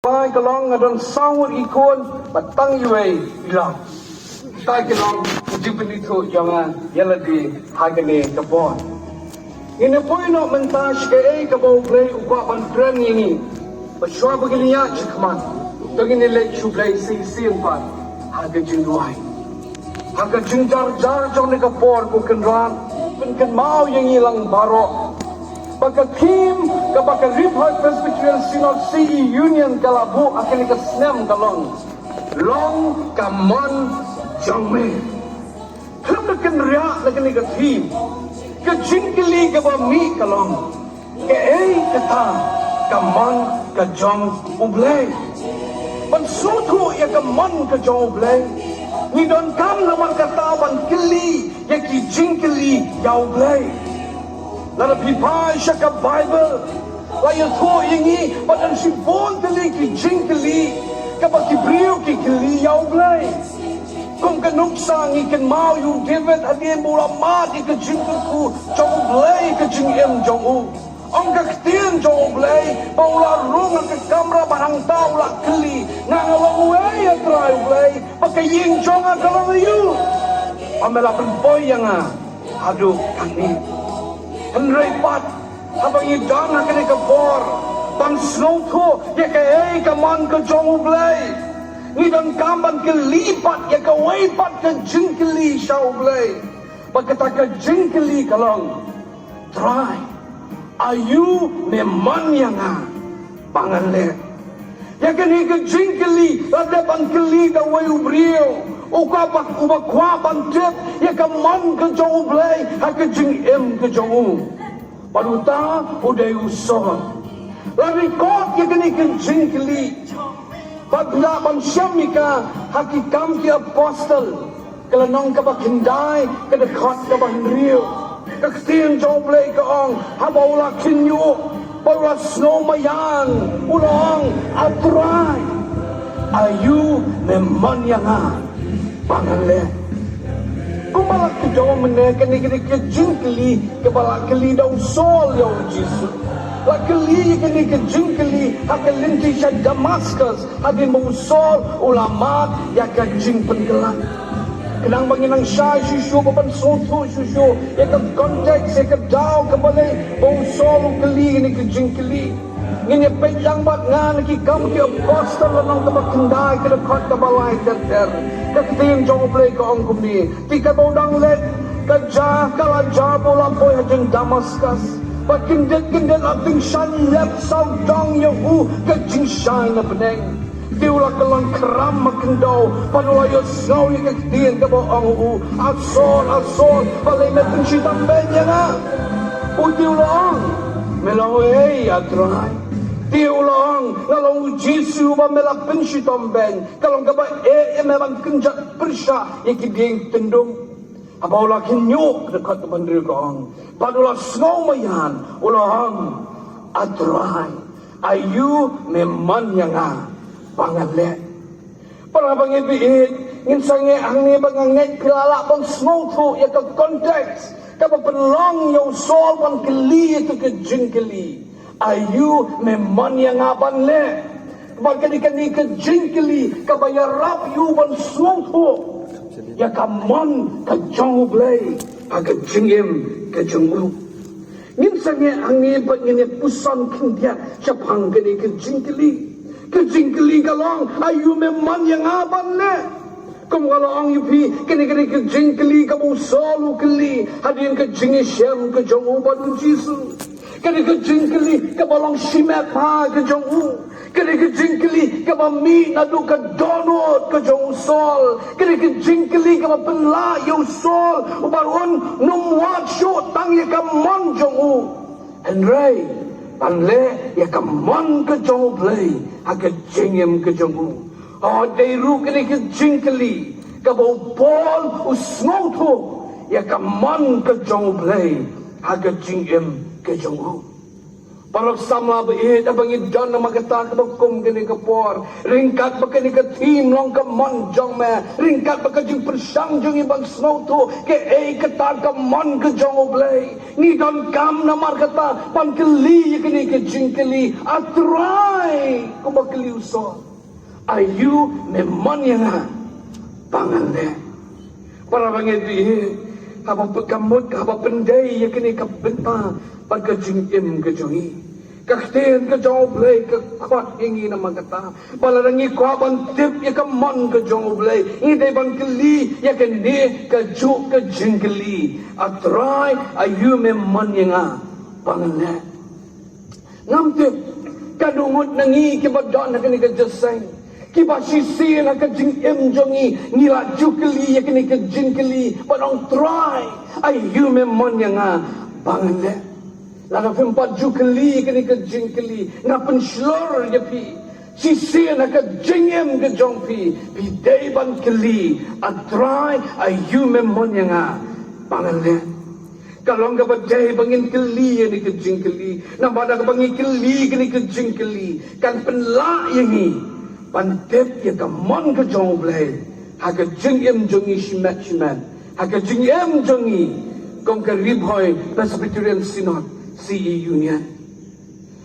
bai kalong ngadon sawut ikon batang yuai ilang tai kalong ujipni thu jangan yaladi hagane kabon ini poino mentas ke kabau play ukwa ban tren ini baswa begini ya cikman tengini le chuplay sing pan haga jingwai haga jingjar jar jong ne kapor ku kenran pen mau yang ilang baro baka team kapaka Riphoy Presbyterian Synod CE Union kalabu akan ikasnem kalong long kamon jangme kelap dekan riak dekan ikat team ke jingkili ke bami kalong ke kata kamon ke jong ublay ban sutu ya kamon ke jong ublay ni don kam naman kata ban kili ya ki jingkili ya ublay Lara pipai syaka Bible Laya tho ingi Badan si bon tali ki jingkali Kapag kibriyo ki kili yaw blay Kung kanuksang ikan mau yung David Hadien mula mat ika jingkalku Jong blay ka jingim jong u Ang kaktian jong blay Paula rung ang kakamra Bahang tao la kili Nangalong way at ray blay Pagkaying jong ang kalamayu Amela penpoy yang Aduh kani Henry Pat, habang idan na kini kapor, bang snow to, ya ka kaman ka jong ublay. Nidang kamban ka lipat, ya ka waypat ka jingkili siya ublay. Pagkata ka jingkili ka lang, try. Ayu memang yang pangalit. Ya kini ka jingkili, ladapan kili ka way ubriyo. Ukabak ubakwa bantip ya kaman ke jong ublay ha ke jing em ke jong u paduta uday usah lari kot ya kini ke jing kili padla ban syamika hakikam ki apostle kelanong ka bakindai ke dekat ka banrio kaktin jong ublay ka ong habaula kinyo para snow mayan ulang atray ayu memang yang pangalit. Kung malak ke jawang menekan ni ke jingkali ke balak kali daw sol yaw Jesus. Lakali kini ke jingkali hakalinti siya Damascus hagin mo sol ulamat ya ka jing penggelan. Kenang banginang siya susu papan soto susu ya ka konteks ya ka daw kabalay mo sol ukali kini ke jingkali. Ngini penyang bat ngan ki kam ki apostle lanong kabakindai ke dekat kabalay ter kating jong play ko ang kumni tika bodang let kaja kala jabo lampoy hajeng Damascus pakindet ating shan lep saudang yahu kajing shay na beneng tiula kalang keram makendaw panulayo snow yung kaktiyan kabo ang asol palay metin si tambenya nga utiulang melaway atray Tiulang ngalong Jesu ba melapin si tomben kalong ka ba memang kenjat persya ikiding tendung abaw lakin nyuk dekat bandri kong padula snow mayan ulang atray ayu memang yang pangalit para bangibiit nginsange ang ni banganget kilala pang snow to ya ka konteks ka penlong yung sol pang kili itu ke jingkili ayu memang yang aban le bagani ke jingkili kabayarap yu ban suho ya kamon ka jong ublay aga jingim ke jonglu ngimsange angi bagini pusan kindia chapang gani ke jingkili galong ayu memang yang aban le kum kalau ang yupi kini ke jingkili kamu solu kili hadin ke jingishem ke jong uban Jesus kini ke jingkili ke balong simet pa ke jong u kini ke jingkili ke bami nadu ke donut ke jong sol kini ke jingkili ke penla yo sol ubarun numwat syo tang ye ke mon jong u enray panle ye ke mon ke jong play ha ke jingem ke jong u oh deiru kini ke jingkili ke bau bol usnoto ye ke mon ke jong play ha ke jingem ke jong u Parang sama beit abang idan na magatan kabagkom gani kapor ringkat ba kani ka team long ka manjong me ringkat ba ka jing persang jong ibang snow to ke kata ka man ka jong oblay ni don kam na markata pan keli kani ka jing keli atray ko keliuso. Ayu memang yang pangan le. Para bangai di haba pekamut haba pendai ya kini kabenta pada jingim kejongi. Kakten ke jauh belai ke kuat ingi nama kata. Balarangi kuaban tip ya kemon ke jauh belai. Ini depan keli ya kene ke juk ke jingkeli. Atrai ayu memang yang pangan le. Ngam tip kadungut nangi kibadon nak kini ke jeseng. Kiba sisi nak kejing jongi nila jukeli ya kini kejing keli padang try ayu memon yang bangun le lada fempat jukeli kini kejing keli ngapen slor ya pi sisi nak kejing kejong pi day ban keli a try ayu memon yang bangun le kalau enggak badai bangin keli ni kejing keli nampak dah bangin keli kini kejing keli kan penlak yang ni Pantep ya kamon ke jong blai, haka jing jongi shimat, haka jing jongi kong ke ribhoy Presbyterian Synod CE Union.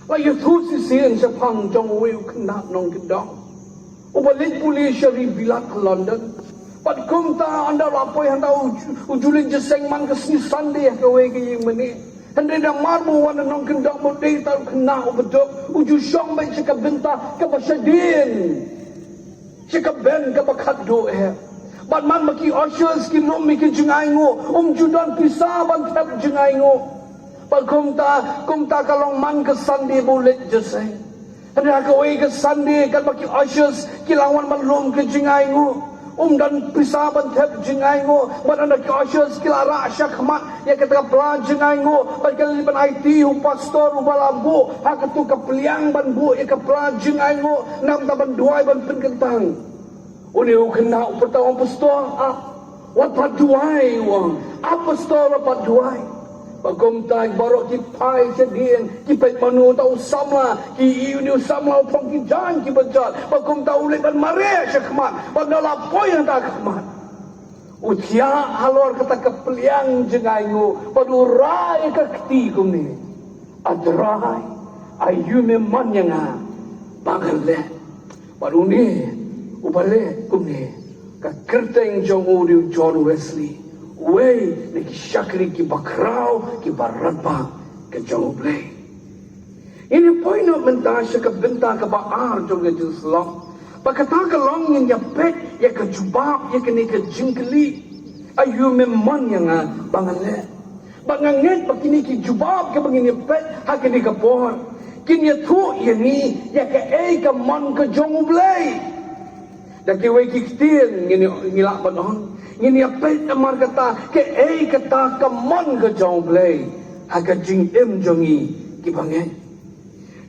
La ya thu si sian sa pang jong weu kena nong kedong. Ubalik puli syari bilat ke London. Pat kumta anda lapoi handa ujulin jeseng man ke sini Sunday ke wei ke yang meni. Handa dah marmu wana nong kendok mo day tau kena ubedok uju syong baik cakap benta ke basyadin cakap ben ke bakat doa bat man maki osyos ki nom mi ke jengai ngo judan pisah ban tap jengai ngo bat kumta kalong man ke Sunday boleh jeseng handa ke wei ke Sunday kan maki osyos ki lawan man lom ke jengai ngo dan pisah bantep jengai ngo anda cautious kilara syakmat ya kata pelan jengai ngo bagi liban IT pastor ubalambu hak tu kepeliang ban bu ya pelan jengai ngo nam taban duai ban penkentang uni kena pertama pastor wat paduai wang apa pastor wat duai bagom tai barok ki pai sedien ki pai manu tau sama ki iu sama pong ki jan ki bejal bagom tau leban mare syakmat padahal apa yang tak khmat utia halor kata kepeliang jengai ngo padu rai ka kti kumni adrai ayu memang yang bangal le padu ni ubale kumni ka kerteng jong uriu John Wesley Wei neki syakri ki bakrau ki barabang ke jauh blai. Ini poin nak mentasya ke benta ke baar jong ke Jerusalem. Pakata ke longin ya pet ya ke jubab ya ke ni ke jingkeli. Ayu memang yang bangan le. Banganget pakini ki jubab ke bangin ya pet ha ke ni ke pohon. Kini ya tu ya ni ya ke ke man ke jong blai. Dah ke wei ki ktin ngini ngilak banon. Ini apa amar kata ke kata kemon ke jong blai aga jing jongi ki bangen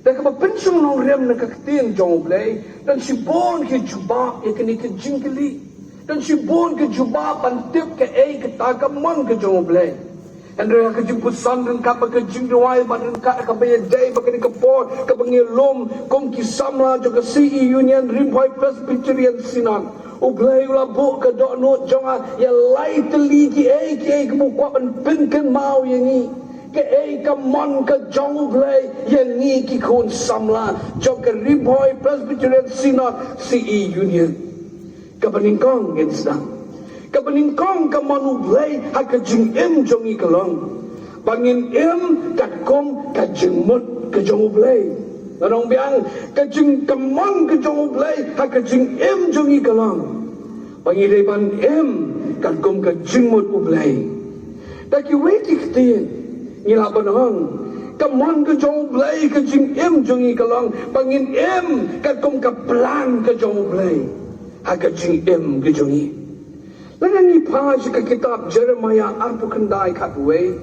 dak ba pensung nong rem na kaktin jong blai dan si bon ke jubab ya kini ke jingkeli dan si bon ke jubab pantip ke kata kemon ke jong blai Andrea ke jemput sandren ka ke jing doai badan ka baya dai ba ke por ke bangilom kom ki samla jo ke CE Union Rimboy Presbyterian Synod ublay ula bu ke dok not jonga ya lai teli ki ke buka ban pinken mau yang ni ke mon ke jong ublay yang ni ki kon samla jo ke Rimboy Presbyterian Synod CE Union ke peningkong ngin sedang ke peningkong ke mon ublay ha ke jing jongi kelong bangin kat kom ke jing mut ke jong ublay Orang biang kejing kemang kejong ublay ha kejing jongi kalang. Pangireban kan kom kejing mut ublay. Daki weki ketien ngila banang kemang kejong ublay kejing jongi kalang. Pangin kan kom kaplang kejong ublay ha kejing kejongi. Lalu ni pas ke kitab Jeremiah arpu kendai katwe.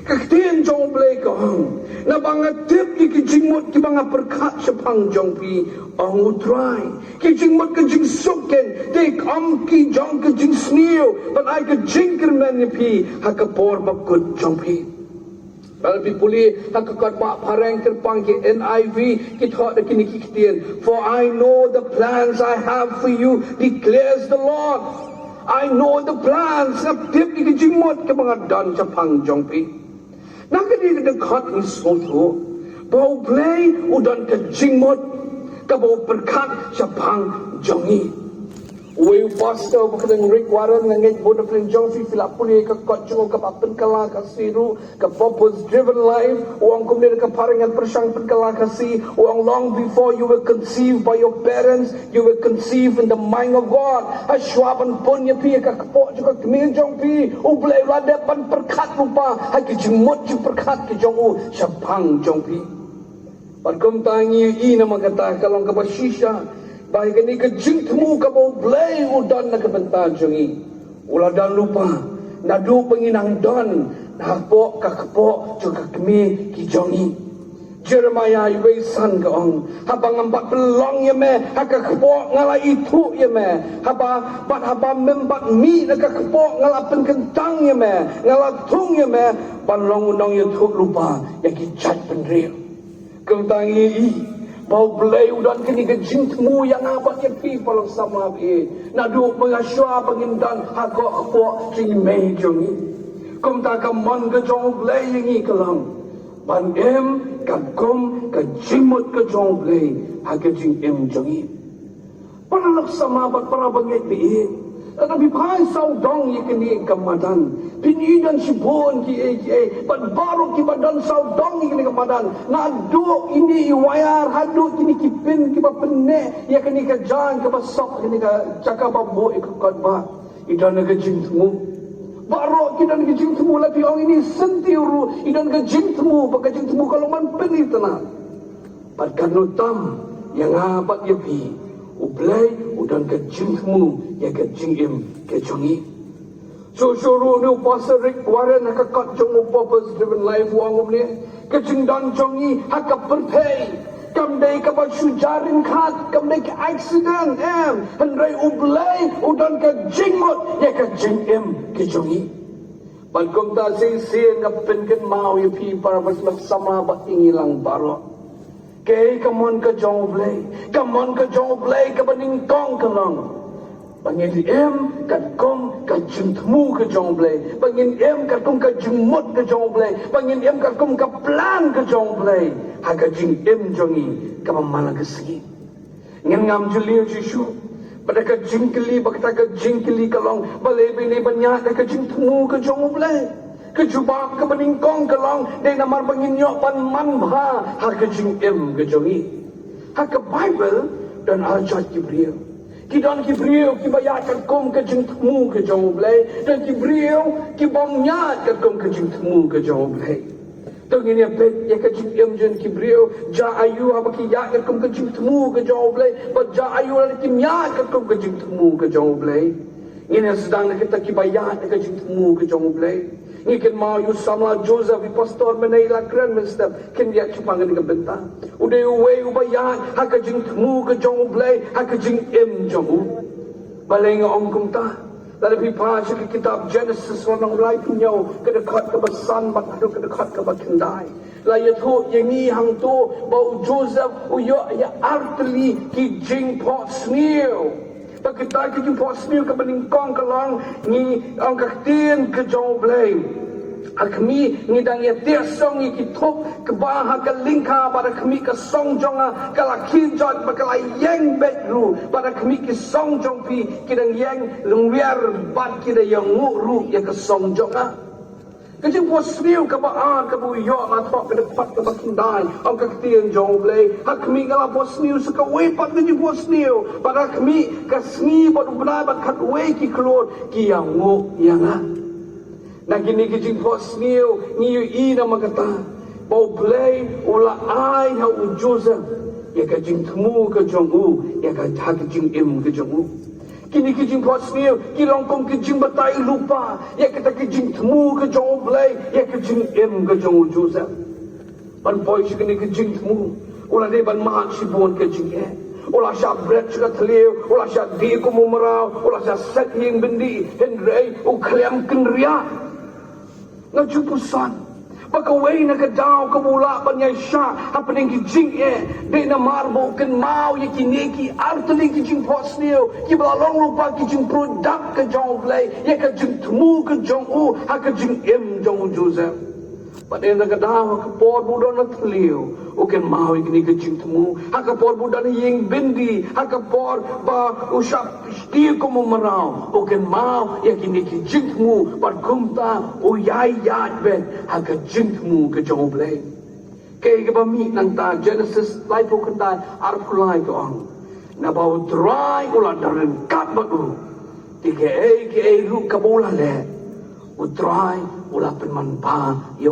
Kaktian jong blai kahang na bangat tip ki jingmut ki banga perkat sepang jong pi ang utrai ki jingmut ke jing soken te kam ki jong ke jing sneo but I ke jing kerman pi ha ke por bakut jong pi bal pi puli ha ke kat ba parang terpang ki NIV ki thot de kini ki ktian for I know the plans I have for you declares the Lord I know the plans of tip ki jingmut ke banga dan sepang jong pi Nak di dekat ni soto, bau play udan ke jingmot, kabo berkat syapang jongi. Uwe pastor bukan Rick Warren nangit bodoh pelin jongsi filap puli ke kocung ke papen kala kasiru ke purpose driven life uang kemudian ke paringan persang penkala kasi uang long before you were conceived by your parents you were conceived in the mind of God aswaban pun ya pi ke kepok juga kemin jong pi ublai lada pan perkat lupa haki jemut ju perkat ke jong syapang jong pi parkom tangi i nama kata kalau ke basisha baik ini kejing temu kabau blay udan na kebentar jongi ulah dan lupa nadu penginang don napok kakepok juga kemi kijongi Jeremiah iwesan keong habang 4 pelong ya me kakepok ngala itu ya me haba membat mi na kakepok ngala penkentang ya me ngala tung ya me balong undang ya tuk lupa ya kijat penril kentangi bau belai udan kini kejing temu yang abad yang pi palang sama bi nadu mengasua pengindan hakok kepok sing mei jongi kum ta kamon ke jong belai yangi kelang ban em kan kum ke jimut ke jong belai hak jing em jongi palang sama abad para bangit bi tetapi pai sau dong ye kini kamadan pini dan sibon ki ban baru ki badan sau dong ye kini kamadan nadu ini iwayar hadu kini kipin ki bapenne ye kini ka jan ka basok kini ka cakap babo ikut ba idan ka jintmu baru kita nak jintmu lagi orang ini sentiru idan ka jintmu baka jintmu kalau man penir tenang padkan utam yang apat ye pi ublay udan kejingmu ya kejingim kejongi so ni pastor Rick Warren hakakat jong purpose driven life wangum ni kejing dan jongi hakap berpay kamdai ka sujarin khat kamdai ka accident hendrai ublay udan kejingmut ya kejingim kejongi balkom ta sing ngapin mau ya pi para baslap sama ba ingilang barok kay kamon ka jong blay ka baning kong kalong bangin em kat kong ka jintmu ka jong blay bangin em kat kong ka jimut ka jong blay bangin em kat kong ka plan ka jong blay haga jing em jongi ka mamala ka sigi ngan ngam juliu jisu pada ka jingkeli bakta ka jingkeli kalong balay bini banyak ka jintmu ka jong blay kejubak ke meningkong kelong dan namar penginyok pan manbha hak kejing em kejongi hak ke Bible dan ajat Kibriel kidan Kibriel kibayat kerkom kejing temu kejong blay dan Kibriel kibongnya kerkom kejing temu kejong blay tengini bet ya kejing em jen Kibriel ja ayu abaki ya kerkom kejing temu kejong blay ba ja ayu lagi kimya kerkom kejing temu kejong blay ini sedang kita kibayat kejing temu kejong blay Ikan mau Yusamla Joseph pastor menaila keren menstem ken dia cupang dengan bentang udah uwe ubayat hak jing temu ke jong blay hak jing em jong balai ngong kum ta dari pipa ke kitab Genesis orang mulai punya ke dekat ke besan bat adu ke dekat ke bakendai laya tu yang ni hang tu bau Joseph uyo ya artli ki jing pot snew kita ke jing pot snew ke beningkong ke long ni ang kaktin ke jong blay kami ngidang ya tiasong ikitop kebaha ke lingka pada kami ke songjonga kalaki jot bakalai yang betru pada kami ke songjong pi kidang yang lungwiar bat kida yang nguru ya ke songjonga kejing posriu ke baan ke buyo atok ke depan ke bakindai ang kaktian jong blay hak kami kala posriu suka wepat kejing posriu pada kami ke sengi badu benar bakat weki keluar ki yang nguk yang nak kini kejing posniu niu ina makata bau play ula ai ha Joseph ya kejing temu ke jongu ya ka kejing em ke jongu kini kejing posniu kilong kong kejing batai lupa ya kita kejing temu ke jongu play ya kejing em ke jongu Joseph ban boy kini kejing temu ula de ban mat sibon kejing ulah syabret suka teliu ulah syadi ku mumerau ulah syak yang bendi hendrei ukliam kenria najupusan bakaway na kadaw kamula panyay siya hapaning kijing di na marbo kan mau ya kiniki artali kijing posniyo kibalalong lupa kijing product ka jong blay ya kajing tumu ka jong u ha kajing em jong Joseph Pada kadang kapor budak na teliu, uken mau ikni kecing temu. Hakapor budak ni yang bindi, hakapor ba usap setiap kamu merau, uken mau yakini kecing temu. Pada kumta uyai yat ben, hakacing temu kejong blay. Kaya kebami nanta Genesis life uken tai arpulai koang. Na bau dry ulat darin kat batu. Tiga ke ru kabula le. Utrai ula penman pa ya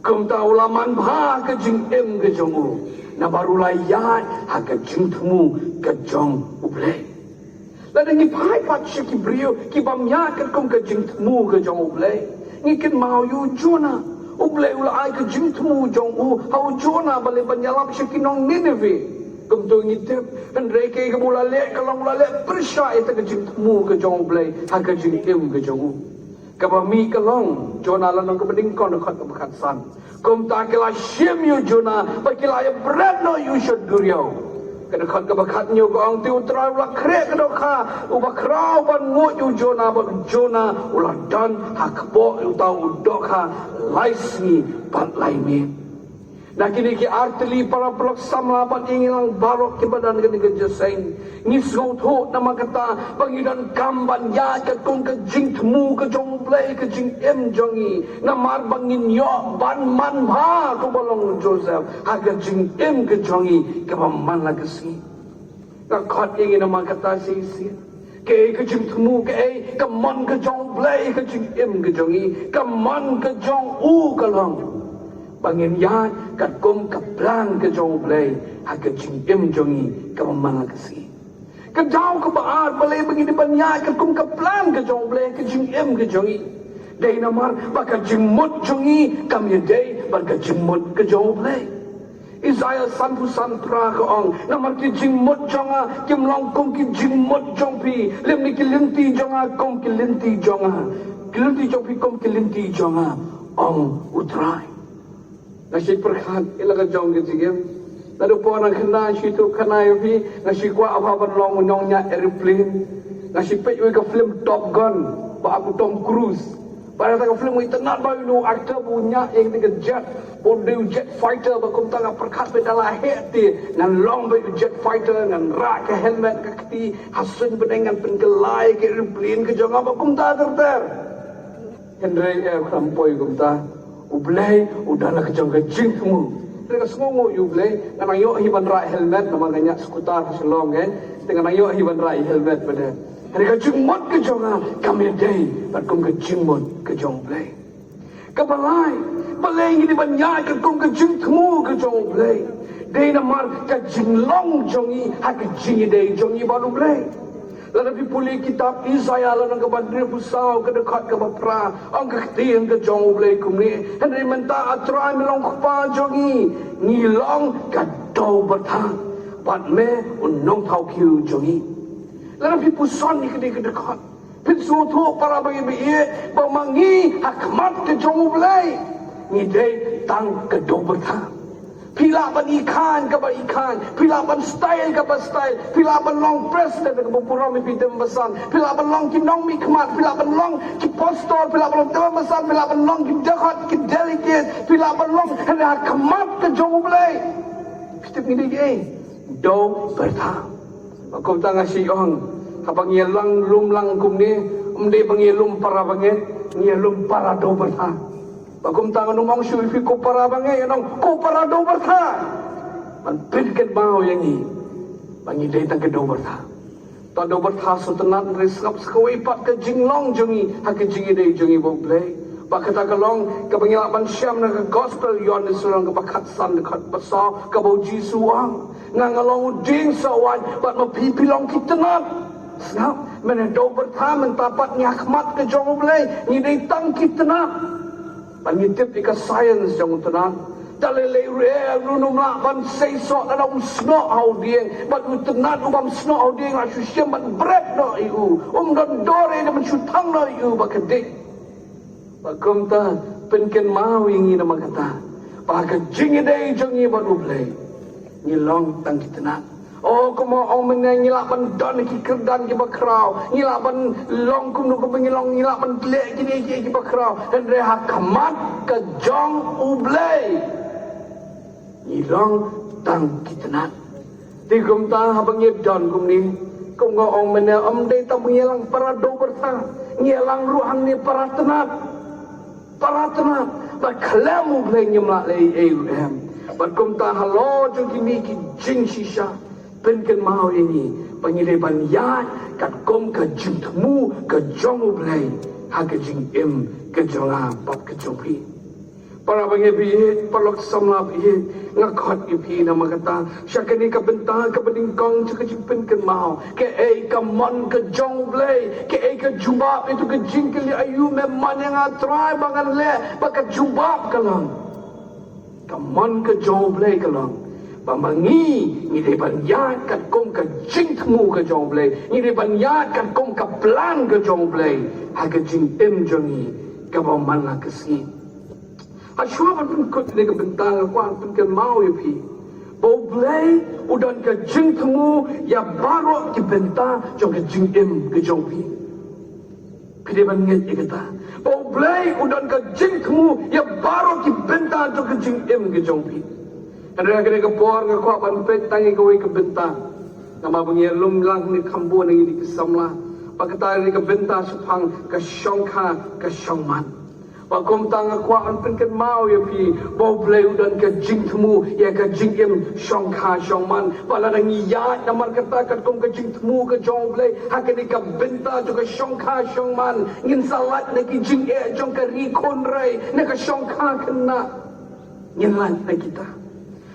kum ta ula man pa ke jing em ke jong u na baru la ya ha ke jing tmu ke jong uble la dengi pai pat shiki brio ki bam ya ke kum ke jing tmu ke jong uble ni ken mau yu jona uble ula ai ke jing tmu jong u ha jona bale banyalap shiki nong Nineveh kum tu ngitep dan reke ke mula le kalau mula le persya itu ke jing tmu ke jong uble ha ke jing em ke jong u Kabami kalong Jonah lanang kebeding kau dekat kebekat san. Kum tak kila shim you Jonah, bakila ya bread no you should do you. Kedekat kebekat nyu kau ang tiu terai ulah krek kedoka, ubah krau ban ngut you Jonah, ban Jonah ulah dan hakbo you tahu doka laisni ban laimi. Nah kini ki artili para pelaksam lapan ingilang barok ke badan ke jesain. Ngisau tu nama kata pangidan kamban ya ke kong ke jing temu ke jong play ke jing em jongi. Namar bangin yo ban man ha ke bolong Joseph. Ha ke jing em ke jongi ke man la ke si. Kakot ingin nama kata si. Ke jing temu ke man ke jong play ke jing em ke jongi. Ke man ke jong u ke long. Bangin ya kat kum ke plan ke jong play ha ke jing em jongi ke man la ke si. Ke jauh ke baar balai bagi depan ya kat kum ke plan ke jong play ke jing em ke jongi. Dai namar baka jing mut jongi kam ye dai baka jing mut ke jong play. Isaiah santu santra ke ong namar ki jing mut jonga kim long kum ki jing mut jong pi lem ni ki linti jonga kum ki linti jonga. Ki linti jong pi kum ki linti jonga ong utrai. Nasi perkat ilaga jong gejigem. Lalu po orang kena situ kena yopi nasi kuat apa long nongnya airplane. Nasi pejui ke film Top Gun, ba aku Tom Cruise. Pada tak film itu nak bayu no aktor punya yang dengan jet, bodoh jet fighter ba kum tanga perkat bedala heti ngan long bayu jet fighter ngan rak ke helmet ke keti hasun bedengan penggelai ke airplane ke jong ba kum ta ter. Henry krampoi kum ta. Ublay udahlah kejong kejing semua. Dengan semua ublay, dengan ayok hiban rai helmet, nama ganyak skutar selong kan. Dengan ayok hiban rai helmet pada. Hari kejing mot kejongan kami day, berkum kejing mot kejong ublay. Kebalai, balai ini banyak kekum kejing temu kejong ublay. Day namar kejing long jongi, hak kejing day jongi baru ublay. Lalu pipuli kitab Isaiah lalu ke bandar pusau ke dekat ke bapra ang kektian ke jong ublay kumni henry menta atrai melong kupa jongi ngilong kadau bertang pat me unong tau kiu jongi lalu pipusan ni ke dekat pinsu tu para bagi biye bamangi hakmat ke jong ublay ngidei tang kadau bertang Pilapan ikan ke ikan, pilapan style ke style, pilapan long press ke pura mi pidem besan, pilapan long kinong mi kemat, pilapan long ki postor, pilapan long teman besan, pilapan long ki dekat ki delicate, pilapan long hendak kemat ke jong ublay. Pitip ni dia, do bertang. Aku tengah siang, abang yelang lum lang kum ni, umde bang yelum para banget, yelum para do bertang. Bagum tangan umang syufi ko para bangay anong ko para do berta. Man pinket mau yang ni. Bangi day tang do berta. Ta do berta so tenat resap skawai pat ke jinglong jongi ha ke jingi day jongi bo play. Ba kata kalong ke bangilapan syam na ke gospel yon surang ke bakat san dekat besar ke bo jisu ang. Ngangalong ding sawan bat mapipilong kitenat. Snap men do berta mentapat nyakmat ke jong play ni day tang kitenat. Pangitip ika science jong tenang. Dalilay real runum la ban say so na sno how dieng but utenat ubam sno how dieng la syem ban bread no iu don dore na man syutang no iu bakadik. Bagum ta penken mau ingi na magata. Baka jingi day jongi ban ublay. Ngilong tang kitenat. Oh, kuma ong menangilak mendon ki kerdan ki bakrau, ngilak men long kum nu kebengilong ngilak men lek kini ki bakrau, dan reha kamat ke jong ublay. Ngilong tang kitenat. Di kum ta habang don kum ni, kum ngo ong menang dei ta ngilang para do berta, ngilang ruhan ni para tenat. But kalam ublay nyemlak lei em. But kum ta halo jong kini ki jing shisha. Penken mau ini pengiriban yat kat kom ke jing temu ke jong ublay ha ke jing im ke jonga pap ke jongpi para pengebi palok samlap hi ngakot ipi nama kata syakani ke bentang ke bedingkong ke jing penken mau ke ke mon ke jong ublay ke ke jubab itu ke jing ke li ayu memang yang atrai bangan le pakai jubab kalang ke mon ke jong ublay kalang Pamangi ni de banyat kat kom ka jing temu ka jong blay ni de banyat kat kom ka plan ka jong blay ha ka jing em jongi ka ba man la kasi a shwa pun kut de ka bentang kwa pun ka mau pi bo blay udan ka jing temu ya baro ki bentang jong ka jing em ka jong pi pide banget ikata bo blay udan ka jing temu ya baro ki bentang jong ka jing em ka jong pi ada kena kepor ke kuat banpet tangi kawai ke bentang. Nama bunyi lumlang ni kambu ni di kesamla. Pakata ni ke bentang supang ke syongka ke syongman. Pakom tang kuat banpet ke mau ya pi. Bau bleu dan ke jing temu ya ke jing im syongka syongman. Pala nang iya namar kata kat kom ke jing temu ke jong bleu. Hak ni ke bentang juga syongka syongman. Ngin salat nak jing jong ke rikon rai nak ke syongka kena. Ngin lat nak kita.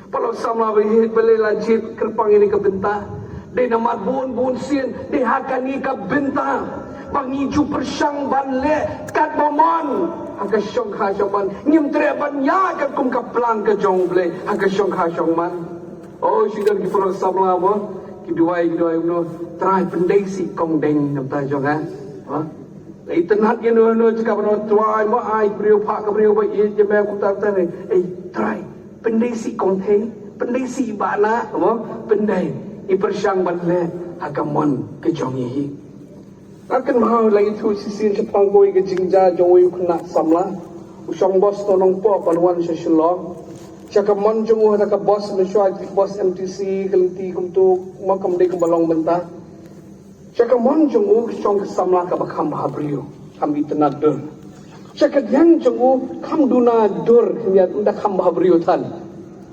Kalau sama berhit boleh lajit kerpang ini ke bentang. Di nama bun sien di hakan ini ke bentang. Bangiju persang banle kat bomon. Haka syong ha syong man. Ngim treban ya kat kum ka pelang ke jong ble. Haka syong ha syong man. Oh syidar ki pura samla apa. Ki duai no. Try pendai si kong deng nam ta jong ha. Lai tenat ye no cakap no try mo ai brio pak ke brio ba ye je me ku ta ni. Try pendai si konten, pendai si bana, pendai ipersang banle agamon ke jongi. Akan mau lagi tu sisi cepang koi ke jingja jongoi kena samla, usang bos tolong po panuan sesulo. Cakamon jongu ada ke bos mesyuai bos MTC keliti untuk makam dek balong mentah. Cakamon jongu song samla ke bakam habrio, kami tenat dur. Cakap yang jenguk kam duna dur niat unda kam bahbriu tan.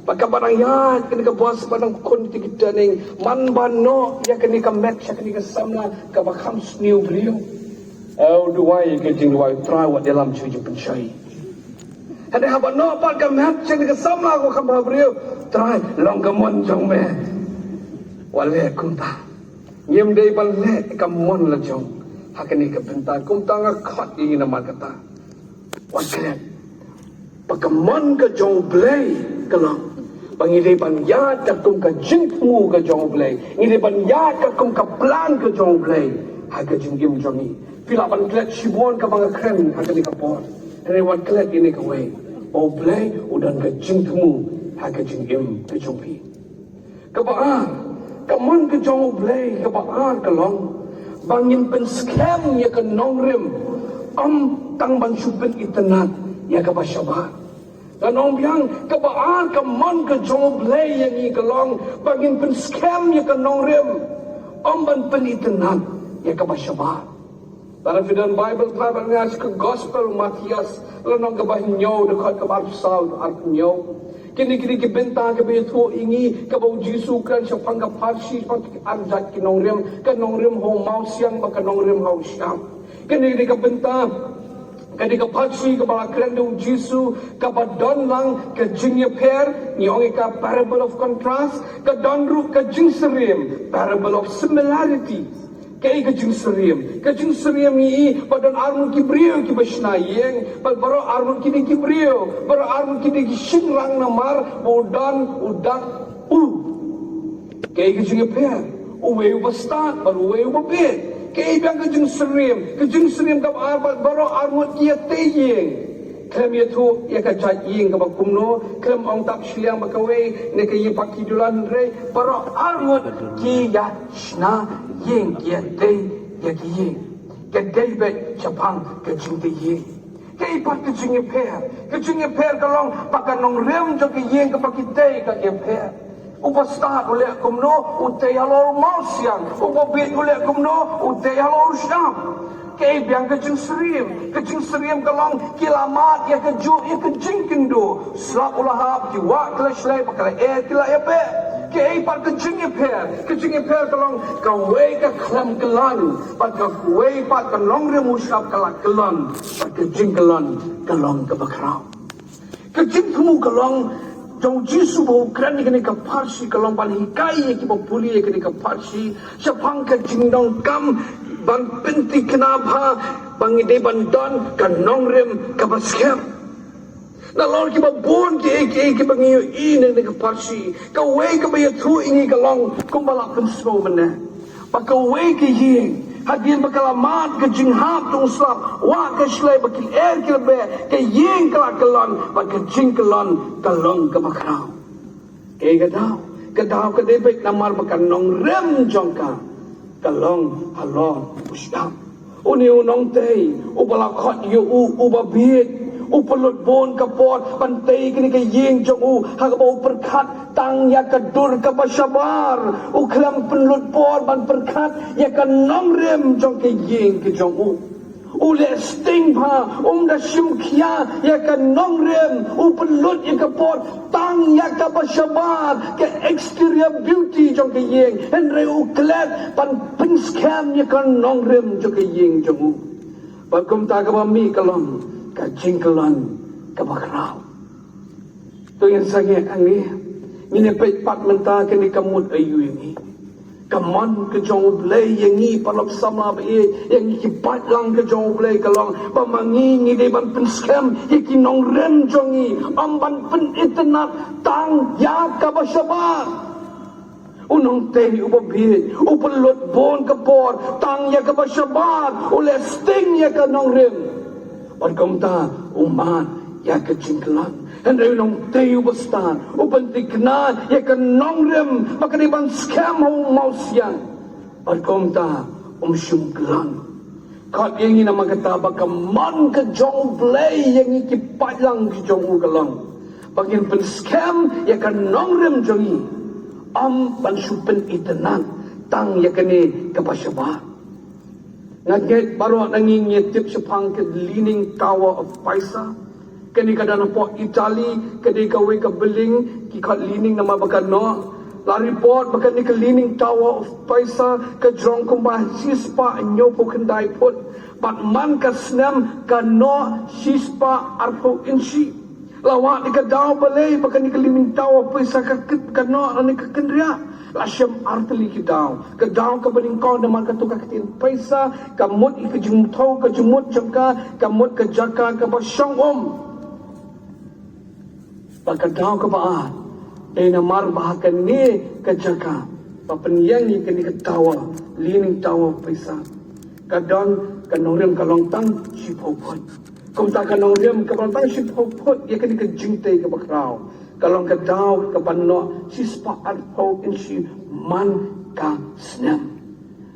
Pakak barang ya kini ke bos barang kon kita ning man bano ya kini ke mat kini ke samla ke bakam sniu briu. Duai ke jing duai try wat dalam cuci pencai. Ada haba no pak ke mat kini ke samla ko kam bahbriu try long kamon jong me. Wale kunta. Nyem dei balle kamon la jong. Hakini ke bentar kunta ngakot ini nama kata. Wakilat Pagkamon ka jong blay Kalang Pangilipan yad Kakum ka jingmu ka jong blay Ngilipan yad Kakum ka plan ka jong blay Haga jinggim jongi Pilapan klet sibon ka mga krem Haga ni kapor Rewan klet ini ka way O blay Udan ka jingmu Haga jinggim ka jongpi Kabaan Kamon ka jong blay Kabaan kalong Bangin penskem ya ka nongrim tang ban supen itenat ya ka basyaba dan om biang kabaan ka man ka jong blay yang i kalong bangin pen scam ya ka nongrem om ban pen itenat ya ka basyaba dalam fidan bible travel ngas ke gospel Matias lanong ka bahnyo dekat ka barsal arnyo kini ki benta ka beto ingi ka bau Jesu kan sa pangkaparsi pang arjat ki nongrem ka nongrem ho mau siang ba ka nongrem ho siang kini ka benta Kadika patsi kepala kerendung Jesu kabadon lang ke jingnya per nyongi ka parable of contrast ke donru ke jing serim parable of similarity ke jing serim ni padan armun kibrio ki basnayeng baro armun kini kibrio baro armun kini shingrang namar bodan udak ke jingnya per uwe ubastat baru uwe ubabit Kaya biang kejeng serim kap arbat baro armut kia teyeng. Kem ya tu ya ka jaying ka bakumno kem ong tak siang bakawe ne ka ye pakidulan re para arngot ki ya shna ying ya dei ya ki ye ka dei be chapang ka jing de ye ka ipat ka jing ye per ka long pakanong rem jo ki ying ka pakitei ka ye per upastat ule kumno utei halor mausian upabit ule kumno utei halor syam kay biang kejing serim kalong kilamat ya keju ya kejing kendo slap ulahap jiwa kala shlai bakala kila epe kay par kejing epe kalong kawe ka klam kelan par kawe par kalong remusap kala kelan par kejing kelan kalong ke bakrau kejing kamu kalong jong jisu bau kran ni ka parsi kalong ban hikai ki bapuli ki ka parsi sapang kejing dong kam ban penti kenapa bangide bandon kan nongrem kabaskem na lor ki babon ki bangiyo ine ne kaparsi ka we ka bayo thu ingi kalong kumbala pun smo mena pa ka we ki yin hadin bakalamat ka jinghap tung slap wa ka shlai bakil kilbe ka yin kala kalon ba ka jingkalon kalong ka bakrao e gadaw ka debek namar bakan nongrem jongka kalong halon usdam uni unong tei ubala khot yu ubabit upalut bon kapot pantai kini ke ying jong hagabo perkat tang ya kadur ka basyabar uklam penlut por ban perkat ya kan nongrem jong ke ying ke jong ule sting pa da shimkhia ya kan nongrem upalut ya kapot tang ya ka basyabar ke exterior beauty jong ke ying henre uklet pan pinskam ya kan nongrem jong ke ying jong bakum ta ka mi kalom ka jingkalan ka bakrao to yan sange angi mine pe pat menta ke ni kamut ayu ini kamon ke jong blay yangi palop sama be yangi ki pat lang ke jong blay kalong pamangi ni de ban pinskam iki nong rem jongi amban pen itnat tang ya ka basyabar unong teh ubabit upalot bon kapor tang ya ka basyabar ule sting ya ka nong rem pagkamta umat ya ka jingkalan henry nong teh ubastan upantikna ya ka nong rem makaniban scam ho mausian pagkamta syungkalan kat yang ina makataba ka man ka jong play yang ikipalang ki jong ugalang pagin pen scam ya ka nong rem jongi pansupen itenan tang ya kani kapasyabar ngaget baru nanging tip sepang ke leaning tower of Pisa kani kadana po Italy kadi kawe ka beling ki kat leaning nama bakano la report bakani ka leaning tower of Pisa ka jong kumbah sispa nyo po kendai pot pat man ka snam kano sispa arpo insi lawak di kadaw balay bakani ka leaning tower Pisa ka kano ani ka kendria lasyam arteli kadaw ka beningkong naman katuka katin paisa kamut ikajumtau ka jumut jangka kamut ka jaka ka basyong pagkadaw ka baa ay namar bahakan ni ka jaka papenyang ni kani katawa lining tawa paisa kadon kanongrem kalongtang sipopot kumta kanongrem kalongtang sipopot ya kani ka jingtay ka bakraw kalong kadaw kabanno sispa arpo insi man ka snam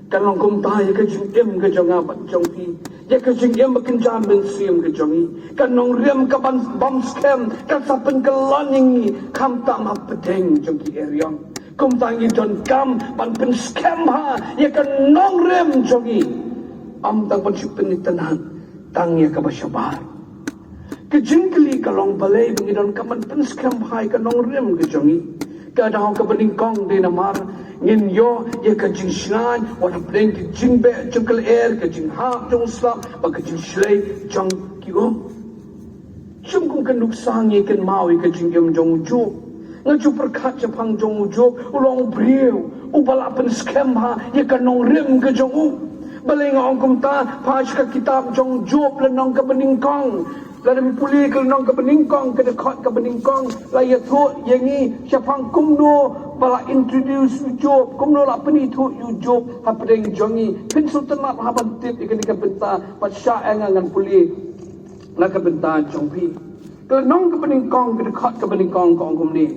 kalong kumta ya ka jingem ka jonga bat jongpi ya ka jingem makin jamin sim ka jongi kanong rem ka bam scam ka sapen kalaning kamta mapedeng jongki erion kumta ngi don kam pan pen scam ha ya ka nong rem jongi tang pan sipen itanan tang ya ka basyabar kejingkeli kalong balay bangidon kaman penskam hai kanong rem kejongi kadaw ka beningkong de namar ngin yo ye kejing snan wala pleng kejing be jungkel air kejing hap jong slap ba kejing shlei jong kiom jungkung kanuk sang ye ken mau ye kejing yom jong ju ngaju perkat japang jong ju ulong brieu ubala penskam ha ye kanong rem kejong balay ngong kumta pas ka kitab jong job lenong ka beningkong Lalu pulih ke nong ke beningkong ke dekat ke beningkong laya tu yang ni siapang kumno bala introduce job kumno la peni tu job hapdeng jongi pin sultanat haban tip ikan ikan benta pasya angan pulih nak kebentar jompi. Kalau nong kepeningkong kedekat kepeningkong kong kumni.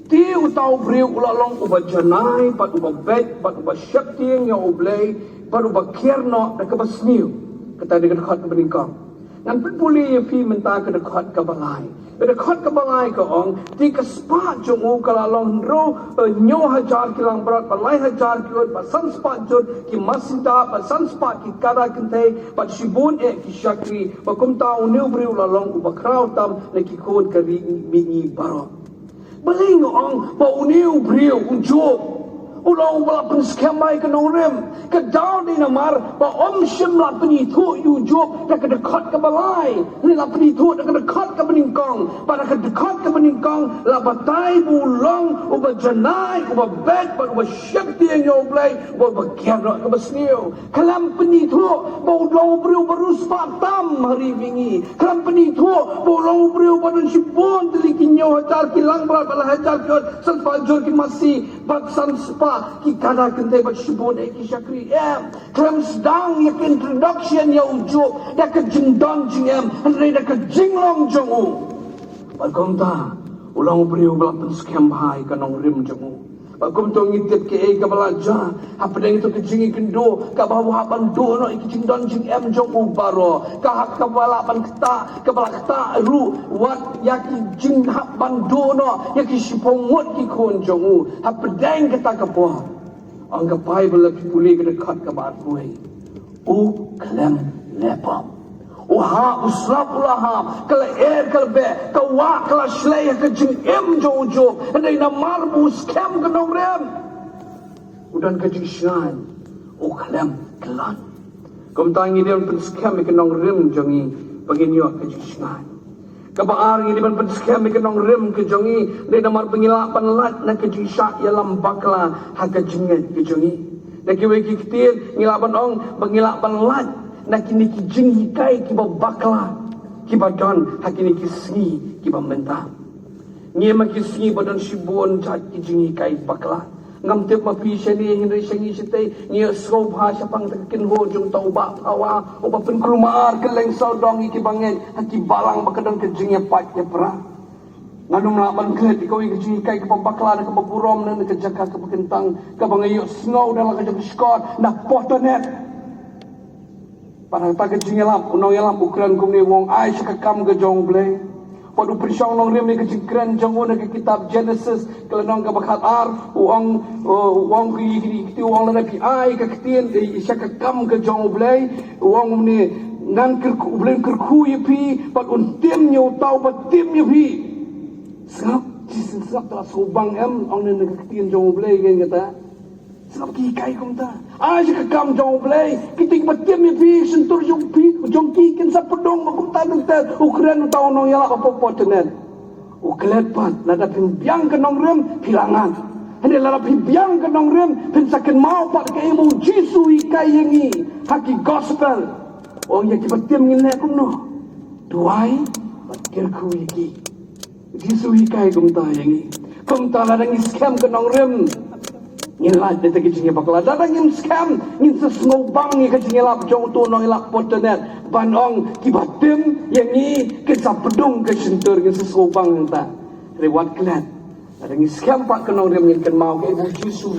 Dia utau beriu ulalong ubah janai, pat ubah bet, pat ubah syakti yang oblay, pat ubah kierno dan kebasniu. Kata dia kedekat kepeningkong. Nan pulih ya pi mentah kedekat kebalai. Kedekat kebalai ke ong, di kespat jongu kalalong ro nyo hajar kilang berat, balai hajar kiot, pasan sepat jod, ki masida, pasan sepat ki kada kentai, pat shibun ki syakri, bakum tau niu beriu ulalong ubah krau tam, na ki kod kari mingi barok. Beli ngong ba uniu brio unjuk ulang bala penskemai ke nongrim ke daun di namar ba om shim la penitu unjuk dak dekat ke balai ni la penitu dak dekat ke beningkong pada ke dekat ke beningkong la batai bulang uba janai uba bet ba uba syakti yang yoblai ba bakian ke besniu kalam penitu ba ulang brio barus patam hari wingi kalam penitu ba ulang brio badun sipon dilikinyo hajar kilang berat bala hajar kiot sanfajur ki masih baksan spa ki kada kentai bat shibon ki syakri kalam sedang yak introduction ya ujuk dak jingdon jingem andai dak jinglong jongu bagom ta ulang brio belapan skem hai kanong rim jongu bagom to ngitip ke kabalaja apa dang itu kejingi kendo ka bawa haban do no iki jingdon jingem jongu baro ka hak kabalapan keta ru wat yaki jing haban do no yaki shipongot ki kon jongu apa dang kata kapo ang Bible la puli ke dekat ke bar kuai u kalam lepam u ha uslap ulaha kala kala be ka wa kala shlay ka jing em jojo andai na marbu scam ke nongrem udan ka jing shan u kalam kalan kom tangi dia pen scam ke nongrem jongi paginyo ka jing shan kabaar ini ban penskam ke nong rem ke jongi de namar pengila panlat na ke jisha ya lambakla ha ke jinget ke jongi de ke we ki kitir ngila ban ong pengila panlat na kini ki jing hikai ki babakla ki badon ha kini ki singi ki bamenta ngie ma ki singi badon shibon chat ki jing hikai bakla ngam tep ma pi shani hinri shangi sitai ngie sro bha sapang takin ho jung tau ba pawa oba pen krumar keleng sau dong iki bangen haki balang bakadang ke jingnya pat ya pra nganu melaban klet iko iki jing kai ke babakla ke baburom nan ke jaka ke bekentang ke bangayo snow dalam ke skot na potonet para ta ke jingnya lam unong yalam ukuran kumni wong ai sakam ke jong blay padu persang nong rem ni ke jingkran jongo na ke kitab Genesis kelenong ke bakat ar uang ki uang la pi ai ke ketien sakam ke jong blay uang ni nan kerku blem kerku ye pi pat un tim nyu tau pat tim ye pi sap jisin sap ta sobang em ong ne ke ketien jong blay gen kata sap ki kai kum ta ai sakam jong blay kiting pat tim ye pi sentur jong pi jong ki ken sap pedong makum ta ter ukran tau nong yala apa potenen uklet pat nada pimbiang ke nong rem pilangan hanya lara pimbiang ke nong rem pensaken mau pat ke emu jisu ikai yengi haki gospel oh ya ki batim ngin kum no duai batir ku iki jisu ikai kum ta yengi kum ta lara ngi scam ke nong rem ngin la de te ki bakla da ngin scam ngin sesno bang ngi ke lap jong tu nong ilak potenet banong ki batim yengi ke sapedung ke sentur ke sesno bang ta rewat klat ada ngi scam pak ke nong rem ngin ken mau ke ibu jisu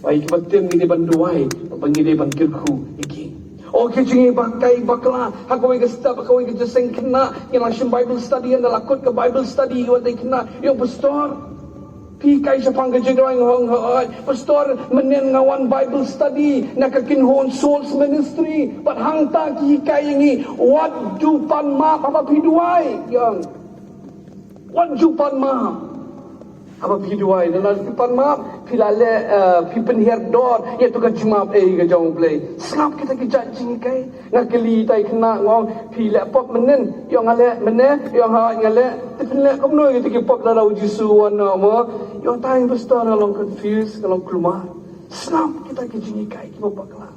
baik batim ngi de banduai pangi de bangkirku iki oh kecing bakai bakla aku ke stop aku ke jeseng kena yang langsung Bible study yang lakut ke Bible study yang kena yang pastor pikai sapang ke jengwang hong pastor menen ngawan Bible study nak kinhon souls ministry but hangta ki kai ngi what jupan ma apa piduai yang what jupan ma apa piduai dan jupan ma pilale pipen her dor ya tu ka jumap ke jong play snap kita ki janji kai ngakeli tai kena ngong pile pop menen yo ngale menen yo ha ngale tipile kom no gitu ki pop la jisu wana mo yo tai pastor along confused kalau keluar snap kita ki janji kai ki bakla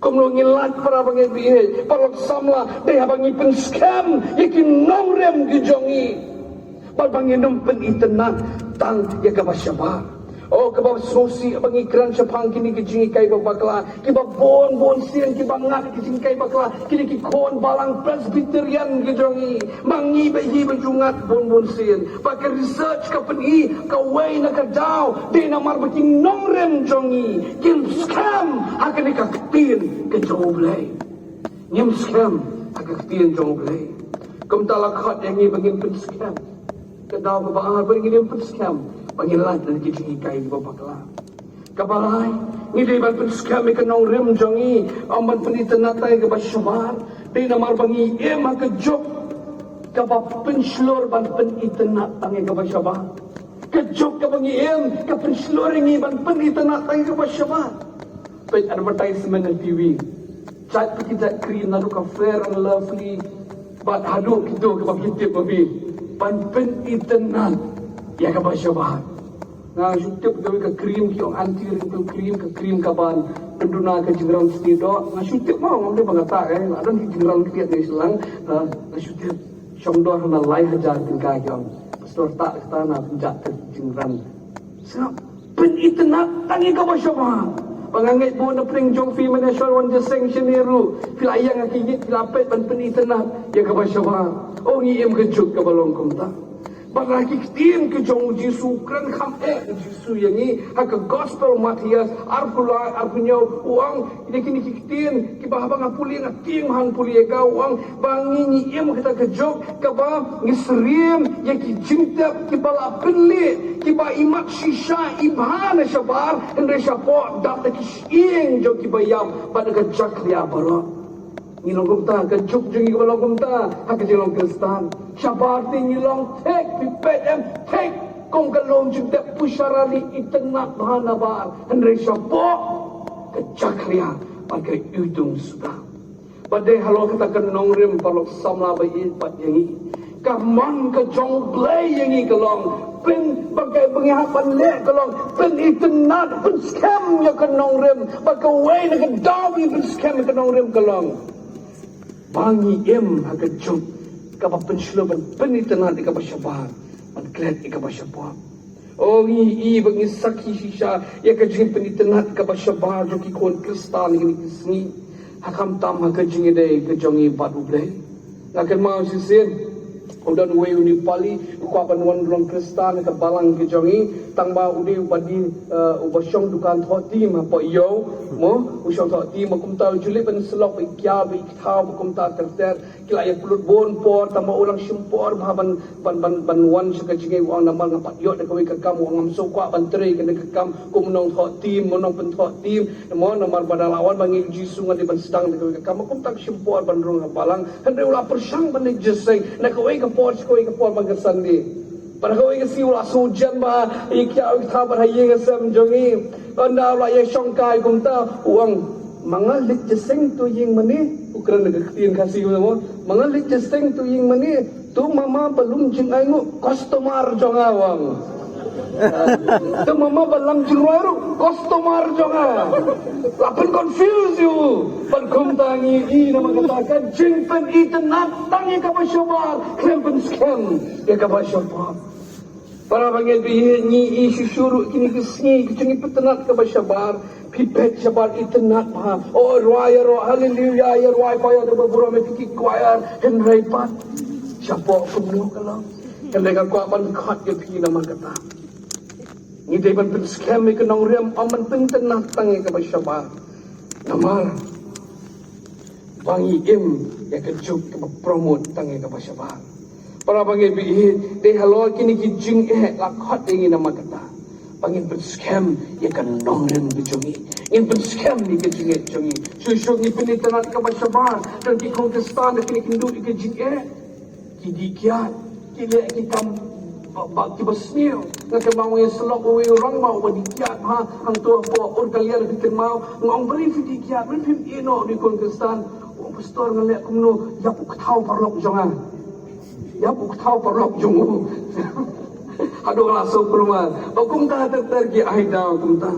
kom no ngilat para bangi bi para samla deh bangi pen scam yakin nongrem ki jongi bal bangi num pen itena tang ya ka masyaba Oh kebab sosi bangi keran syapang kini kejingi kai bakla kiba bon sian kiba ngat kejingi kai bakla kini ki kon balang presbyterian kejongi mangi bayi bajungat bon sian pakai research ka peni ka way na ka daw di na marbaking nongrem jongi kim scam akan ka tin ke joblay nyam scam akan tin joblay kum talakhat yang ni bagin pen scam ka daw ka ba bagin pen scam pangilan dan kicing ikai di bawah bakla. Kabalai, ni di ban skam ikanong rim jongi, amban penita natay ke basyabar, di namar bangi ema ke jok, kabab penslor ban penita natay ke basyabar. Ke jok ke bangi ke penslor ini ban penita natay ke basyabar. Page advertisement ng TV. Chat kita cream nado ka fair and lovely, but hadu kito kabab hitip babi, ban penita nat. Ya ka basyabar. Nah, syutip gawe ka krim ki anti ring ka krim ka ban penduna ka jingrang stido. Nah, syutip mau ngamde bangata adon ki jingrang kiat ni selang. Nah, syutip syongdor na lai hajar tin ka kyong. Pastor tak stana penjat jingrang. Sa pen itna tangi ka basyabar. Pangangai bo na pring jong fi manasyon wan je sanction niru. Filayang akigit filapet ban pen itna ya ka basyabar. Oh ngiem ke juk ka balong kumta. Baraki tim ke jong Jisu kran kham Jisu yang ni hak gospel Matias arpunya uang ini kini kitin ki bahabang apuli na tim han puli ka uang bangi ni em kita ke jok ka ba ngisrim ya ki cinta ki bala penli ki ba imat shisha ibhana shabar endre shapo dat ki ing jok ki bayam pada ke jak dia baro ngilong kumta kejuk jengi kepala kumta hak jelong Kristan syabarti ngilong tek pipet em tek kong kalong jengtek pusyarali itenak bahana bar hendri syapo kejak lia pakai udung sudah badai halo kita kenong rim palok samla bayi pat yangi kaman kejong blay yangi kalong pen pakai pengihapan lek kalong pen itenak pen scam ya kenong rim pakai way na kedawi pen scam ya kenong rim kalong bangi em agak jom kapal pensloban penitenan ika basyabar manklet ika basyabar oh i bagi sakhi shisha ya kajing penitenan ika basyabar jo ki kon Kristan ini kisni hakam tam hakajing ide kejongi batu blay ngakan mau sisin udan we uni pali ko apan wan rong Kristan ka balang kejongi tangba udi ubadi ubasyong dukan thoti ma po yo mo usyong thoti ma kumta juli ban selok ikya bi thau kumta terter kila ya pulut bon por tamba ulang simpor ban wan sakajingai wang namal ngapat yo de ko ka kam wang so kwa ban tre ka kam kumnong thoti monong pen thoti mo namar badalawan bangi jisu ngadi ban sedang de ko ka kam kumta simpor ban rong balang hande ula persang ban jeseng na ko ka por ko ka por magasan di pada kau ingin siulah sujan bah ikhya ikha berhayang asam jongi anda lah yang songkai kumta uang mangalik jeseng tu ying mani ukuran negerian kasih kamu mangalik jeseng tu ying mani tu mama belum jeng aingu customer jong awang tu mama belum jeng waru customer jong lapan confuse you pan kumta ngi nama katakan jeng pen itenat tangi kabasyabar krempen scam ya kabasyabar para bangil bihi ni isu syuruk kini kesni kecengi petenat kabasyabar pipet syabar itenat ha oh ruaya ro haleluya ya ruai paya de berburu mefiki choir and raipat siapa penuh kalau kendega kuapan khat ke pi nama kata ni deban pen scam ke nong riam aman pentenat tangi kabasyabar nama bangi im ya kejuk ke promote tangi kabasyabar para bangi bihi de halo kini ki jing lakhat ingin nama kata bangin pen scam ya kan nong riam bijongi in pen scam ni ke jing jongi susuk ni penitenat kabasyabar dan ki kontestan kini kindu ke jing ki dikiat ki le ki kam bak ki basmil nak mau yang selok we orang mau dikiat ha hang tu po or kalian kita mau ngong beri dikiat beri ino di kontestan pastor ngalek kumno ya puk thau parlok jonga ya puk thau parlok jongu aduh langsung perumahan bakum ta tergi aida kumta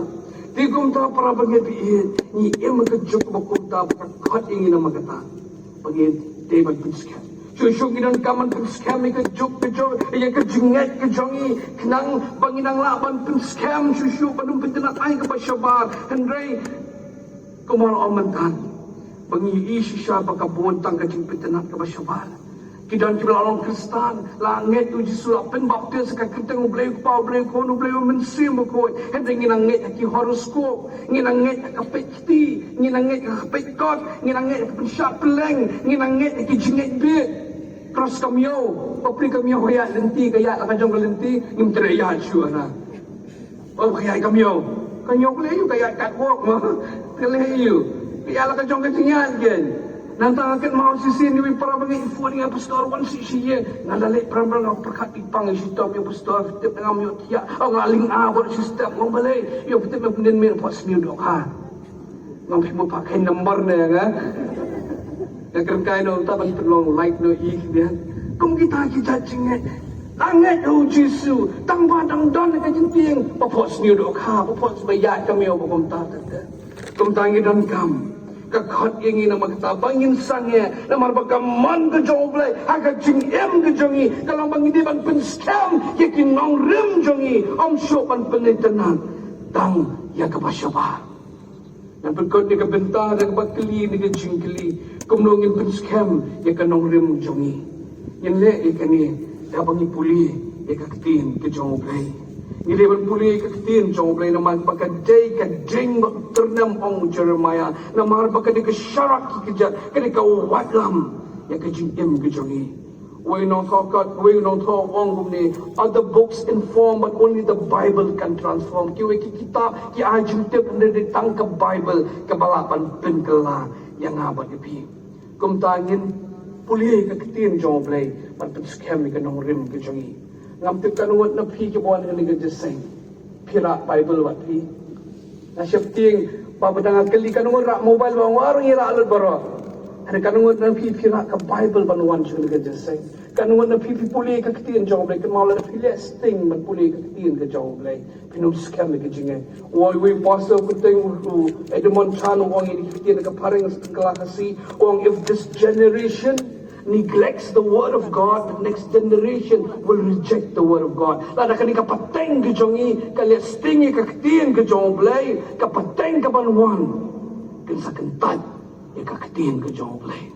di kumta para bagi ni em kejuk bakum ta khat ingin nama kata bagi debat biskat Syusyuk inan kaman scam ke juk ke jong ya ke jingat ke jongi kenang banginang laban scam syusyuk panum pentenat ai ke pasyabar hendrai kemal omentan bangi isi syaba ka bontang ke jing pentenat ke pasyabar kidan kilalong kristan langit uji sulap pen baptis ka keteng ublay pa ublay kono ublay mensim ko hendrai nginanget ki horoskop nginanget ka pekti nginanget ka pekot nginanget ka pensyak peleng nginanget ki jingat bit Cross kamyo, papri kamyo kaya lenti kaya nakajong lenti yung teraya syuana. Oh kaya kamyo, kanyo kulayo kaya catwalk mo, kalayo. Kaya nakajong katingan gen. Nantang akan mau sisi ni para bagi info ni pastor wan sisi ye. Nalalik perang perkat ipang sistem yang pastor tetap dengan myo tia. Oh ngaling abot sistem ngom balai. Yo tetap menen men pas new dok ha. Ngom mo pakai nomor na nga. Nagkaroon kayo na taban tulong like no dia. Kung kita jingat langit o Jesu tang badang don na kajinting papos niyo do ka papos bayat kami o pagkumta kumtangi don kam kakot yang ina magtabangin sangya na marbagaman ka joblay haga jingem ka jongi kalau bangidi bang penskam yakin nong rim jongi om syopan penitanan tang ya kapasyaba dan berkot ni kabenta dan bakli ni jingkli kumlongin penskam ya kanong rim jongi yan le ikani dapat puli ikaktin ke jonglay ni leban puli ikaktin jonglay naman pagkaday ka ding ternam ong Jeremiah na mahal pagkaday ka syarak kikijat kani ka wadlam ya ka jingim ke jongi way nong talk ong gumni other books inform but only the Bible can transform kiwe ki kitab ki ajim tip na ditang ka Bible kabalapan pengkela yang abad ipi kumtangin puli kakitin jonglay man scam ni kanong rim ke jongi ngam tip kanuot na pi ke buwan ni ga jesay pira Bible wat pi na shifting babadang kali kanong ra mobile bang warang ira alod baro ada kanungan na pipira ka Bible banuan siya nga jesay kanungan na pipipuli ka kitin jonglay kan mawala na pilisting man puli ka kitin ka jonglay pinum scam ka jingay way pastor kuting Edmond Chano wang ini kitin ka paring sa kalakasi wang if this generation neglects the word of God, the next generation will reject the word of God. Lada kani kapateng ke jongi, kaliastingi kaktiin ke jonglay, kapateng ke banuan, kan sa kentat, ya kaktiin ke jonglay.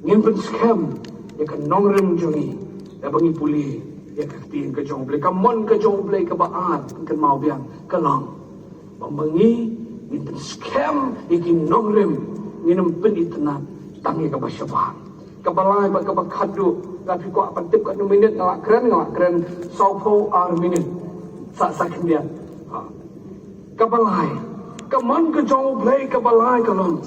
Ngin pen scam, ya kan nongrim jongi, ya bangi puli, ya kaktiin ke jonglay, kamon ke jonglay ke baat, kan mau biang, kalang. Pembangi, ngin pen scam, ya kin nongrim, ngin pen itenat, tangi ke basyabang. Kabalai bak kabakadu tapi ko apan tip kat 2 minit ngalak keren saupo minit sak dia kabalai kaman ke jong play kabalai kalong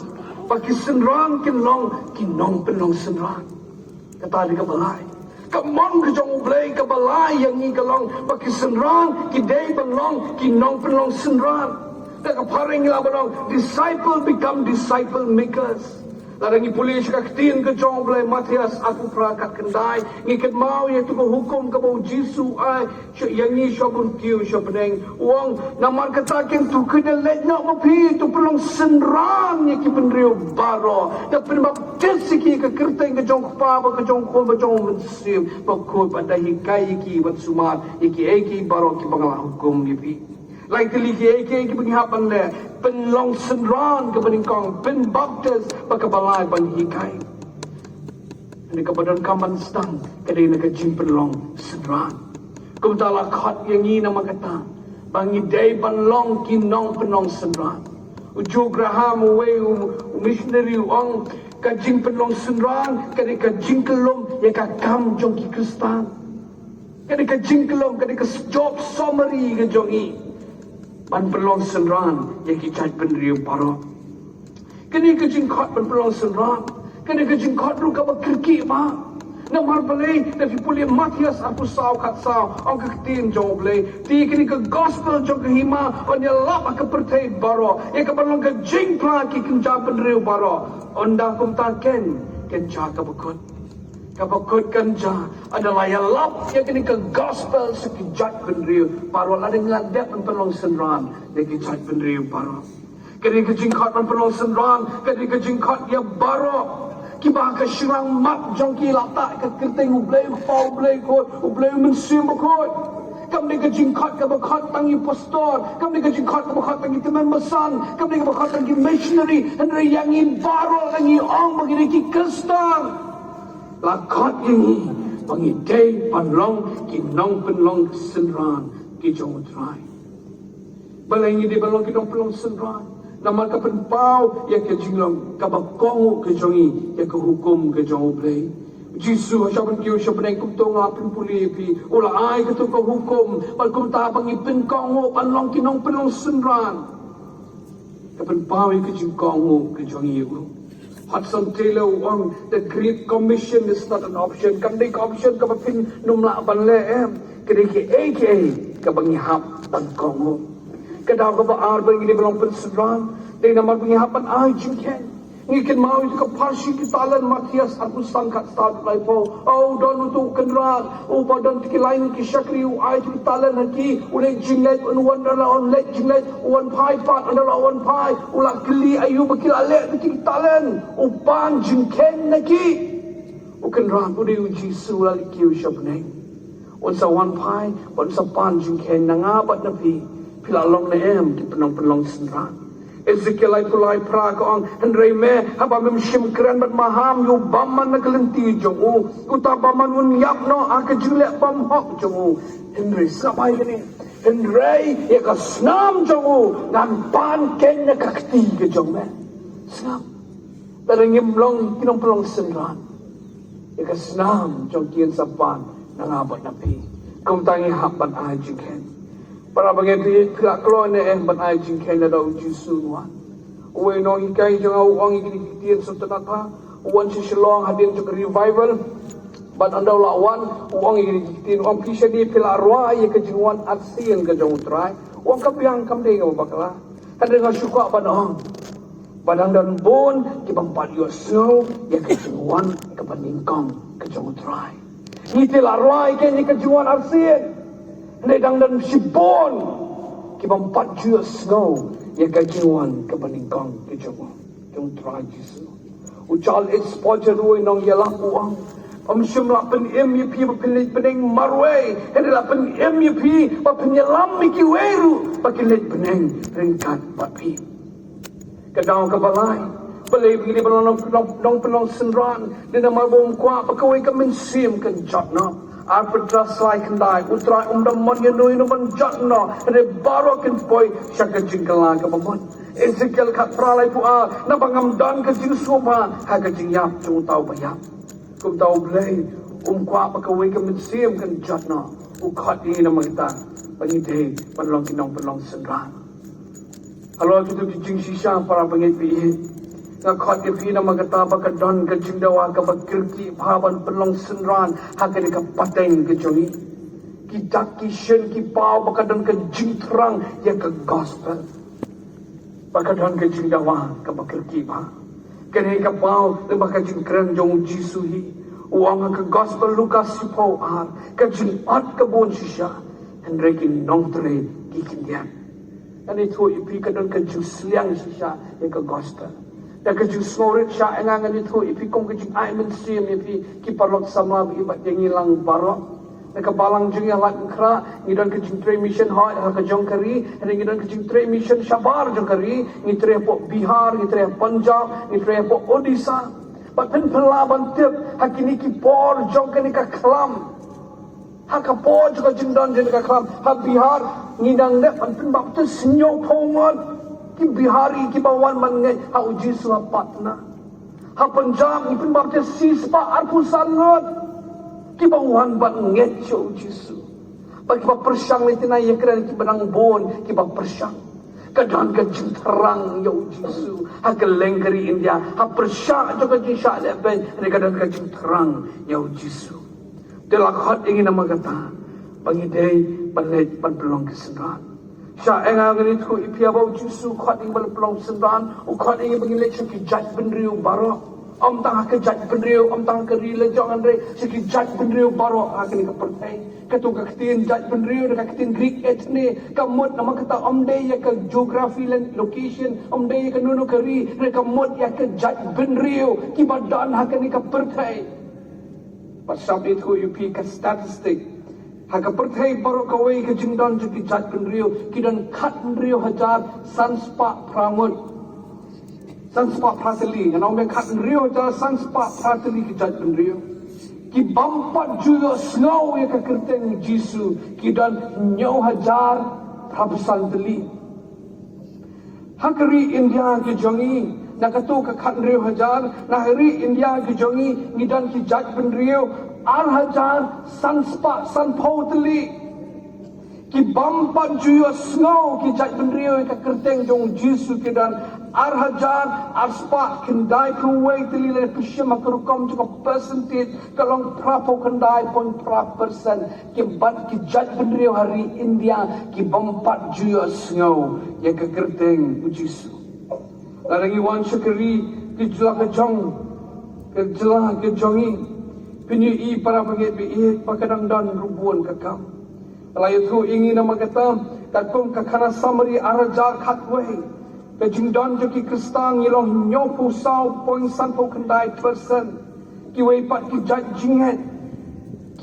paki senrang kinong penong senrang kata di kabalai kaman ke jong play kabalai yang ni kalong paki senrang kidai penong kinong penong senrang tak paring la penong disciple become disciple makers. Larangi polis kaktin ke jonglay Matias aku perakat kendai ngikit mau iaitu ko hukum ke bau Jisu ai yang ni syabun kiu syabneng wang namar katakin tu kena letnak mapi tu pelong senrang ki penriu baro da penbaptis ki ke kerteng ke jong pa ke jong ko ke jong mensim pakut pada hikai ki wat sumat iki baro ki pangala hukum ni Lai kali ki penghapan le penlong senran ke peningkong pen baptis pakabalai ban hikai ni kabadan kaman stang kadai nak jin penlong senran kumtala khat yang ni nama kata bangi dai penlong kinong penong senran uju graham we missionary ong ka jin penlong senran kadai ka jin kelom ya ka kam jong ki kristan kadai ka jin kelom kadai ka job summary ke jongi ban pelong senran yang kita penriu paro kini kejing kot ban pelong senran kini kejing kot lu ka bakirki ba na marbalay na pipuli Matias aku saw kat saw ang kaktin jonglay ti kini ka gospel jong kahima on ya lap ka pertay baro ya ka balong ka jing pla ki kinja penriu baro onda kum taken kenja ka bakut kapakot kanja adalah yang lap yang kini ke gospel sekejat penriu paro ada ngadep penlong senran yang kejat penriu paro kini kejingkot penlong senran kini kejingkot ya baro Kiba ka sirang mat jong ki latak ka kerteng ublay ko ublay ko ublay mensim ko. Kam ni ka jingkot ka bakot tangi pastor, kam ni ka jingkot ka bakot tangi teman masan, kam ni ka bakot tangi missionary, henry yang in baro tangi ong bagi ki Kristen. Lakot ini bagi day panlong ki nong panlong senran ki jong try. Balai ini di balong ki nong panlong senran. Nama ka penpau ya ke jinglong ka bakong ke jongi ya ke hukum ke jong ublay. Jisu siapa kiu siapa naik kumtong apin puli pi ula ai ke tu ko hukum bal kum ta bangi pen kongo panlong kinong penong senran. Ka penpau ya ke jingkongo ke jongi u. Hudson Taylor wang the Great Commission is not an option. Kam dei option ka pin numla ban le em ke dei ke aka ka bangi hap pan kongo. Kadang kau berar bagi dia belum penseran, dia nama pengihapan jingken. Ngikin mau itu ke parsi kitalan Matias aku sangkat start laipo. Oh don untuk kenral, oh badan tiki lain ki syakri kitalan haki, ulai jinglet on dala on let jinglet on pai pat on dala on pai, ulah keli ayu bakil alek tiki kitalan, upan jingken haki. Kenral pudi uji sulali kiu syapneng. On sa one pai, on sa pan jingken nangabat napi. Pila long na em ki penong senran. Ezekiel ay pulay pra ko ang Henry me haba mem shim kran bat maham yu baman na kalenti jong u utabaman un yap no aka jule bam hok jong u Henry sabay gani Henry ya ka snam jong u ngan pan ken na kakti ke jong me snam tarangim long kinong pelong senran ya ka snam jong kian sa pan nangabat na pi kum tangi hapan ajing ken. Para bagi pihak keluar ni ban ai jingkai na daw Jisu wan. Uwe no hikai jang awang igitian sa tanata. Uwan si Shilong hadin jang revival. Ban andaw lawan uwang igitian uwang kisha di pila arwa ya kejingwan atsian ke jang utray. Uwang kapiang kamde nga bakala. Kada nga syukwa ban ang. Badang dan bon kibang palyo snow ya kejingwan kapaningkong ke jang utray. Ngitil arwa ya kejingwan atsian. Nedang dan sipon kibang patjua snow ya kajiwan kepaningkang kejong jong tragis ucal exposure ruin nong yalah uang amsyum la pen yup papilit peneng marway hendak pen yup papenyelam miki weru pakilit peneng ringkat papi kadang kabalai balai begini nong penong senran dina marbom kwa pakawai kemensim kan jatna Arpedras lai kendai utrai umdamon yenui numan jatna ene baro ken poi syaka jingkalang ke mamon Ezekiel kat pralai pua na bangamdan ke jing sopa ha ke jing yap chung tau bayap kum tau blay kwa pakawai ke mensim kan jatna ukat ini nama kita pangide panlong kinong panlong senran halo kita jing sisa para pangit Nakot ipi na magataba ka don ka jindawa ka bagkirki paban pelong senran haka ka pateng ka jongi ki daki shen ki pau baka don ka jingtrang ya ka gospel baka don ka jindawa ka bagkirki pa kene ka pau le baka jingkren jong Jisu hi uang ka gospel Lukas si pau ar ka jingat ka bon sisya Henry ki nong tre ki kindian ane tu ipi ka don ka jusliang sisya ya ka gospel dan kejung smorit sya engangan itu ipi kong kejung ai mensim ipi kiparlok sama ibat yang hilang barok dan kebalang jeng yang lak kra ngidan kejung tre mission hoi ha kejong kari dan ngidan kejung tre mission syabar jong kari ngitre pok Bihar ngitre Punjab ngitre pok Odisha bat pen pelaban tip hakini kipor jong kani ka klam ha ka po juga jengdan jeng ka klam ha Bihar ngidang de pen bab tu senyok pongon ki Bihari ki bawan man ngai ha uji suapat na ha Punjab ni pun bapte sispa arpu sangat ki bawan ban ngai cho uji su bagi ba persang ni tinai ya kran ki benang bon ki ba persang kadang ka terang ya uji su ha keleng kari India ha persang jo ka jisha le ben ni kadang ka terang ya uji su telakhat ingin nama kata pangidei panet pan pelong kesenran Sya engang ni tu ipia bau Jisu khat ing bal pelong sendan u khat ing bagi lecture ki judge benriu baro Om tang ke judge penriu, om tang ke rila jangan re, segi judge penriu baru akan kepertai. Ketua ketin judge penriu dekat ketin Greek ethne, kamut nama kata om day ya ke geografi dan location, om day ya ke nunu keri, kamut ya ke judge penriu, kibadan akan kepertai. Pasal itu UP ke statistik. Haka pertai baru kawai ke jingdan jadi judge penriu, kidan kat penriu hajar sanspa pramut. Sanspa prateli, yang orang kat penriu hajar sanspa prateli ke judge penriu. Ki bampat juga snow ya ke kerteng Jisu, kidan nyau hajar prabusan teli. Hakari India ke jongi, nak katu ke kat penriu hajar, nak hari India ke jongi, ngidan ki judge penriu, ar hajar sanspa sanpau teli. Ki bampat juga snow ki judge penriu ke kerteng jong Jisu kidan ar hajar ar spa kendai kuwai teli le pishim akarukom juga percentage kalong prapo kendai pun persen ki ban ki judge penriu hari India ki bampat juga snow ya ke kerteng Jisu. Larangi wan syakari ki jelah ke jong ke jelah ke jongi penyui para pengit biit pakadang dan rubuan kakam. Kalau itu ingin nama kata takung kakana samari araja khatway. Kejingdan joki Kristan ngilong nyopu sau poin sanpo kendai persen. Kiwai pat ki jajinget.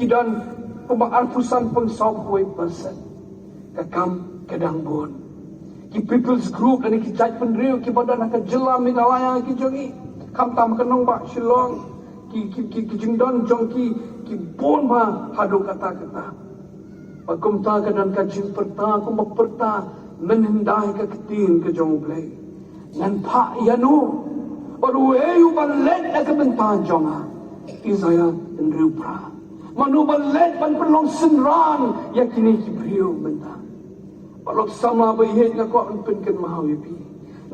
Kidan puma arpusan pun sau kuai persen. Kakam kedang bon. Ki people's group dan ki jaj penriu ki badan akan jelam minalaya ki jongi. Kam tam kenong bak shilong. Ki jingdan jong ki bon ba hadu kata-kata. Pakum ta kadan kajing perta kum perta menhendai ke ketin ke jong blai. Ngan pak yanu baru eu balet ke bentan jonga. Isaya penriu pra. Manu balet ban perlong senran yakini ki priu bentan. Balok sama bayi nga ko ang pinkan mahawipi.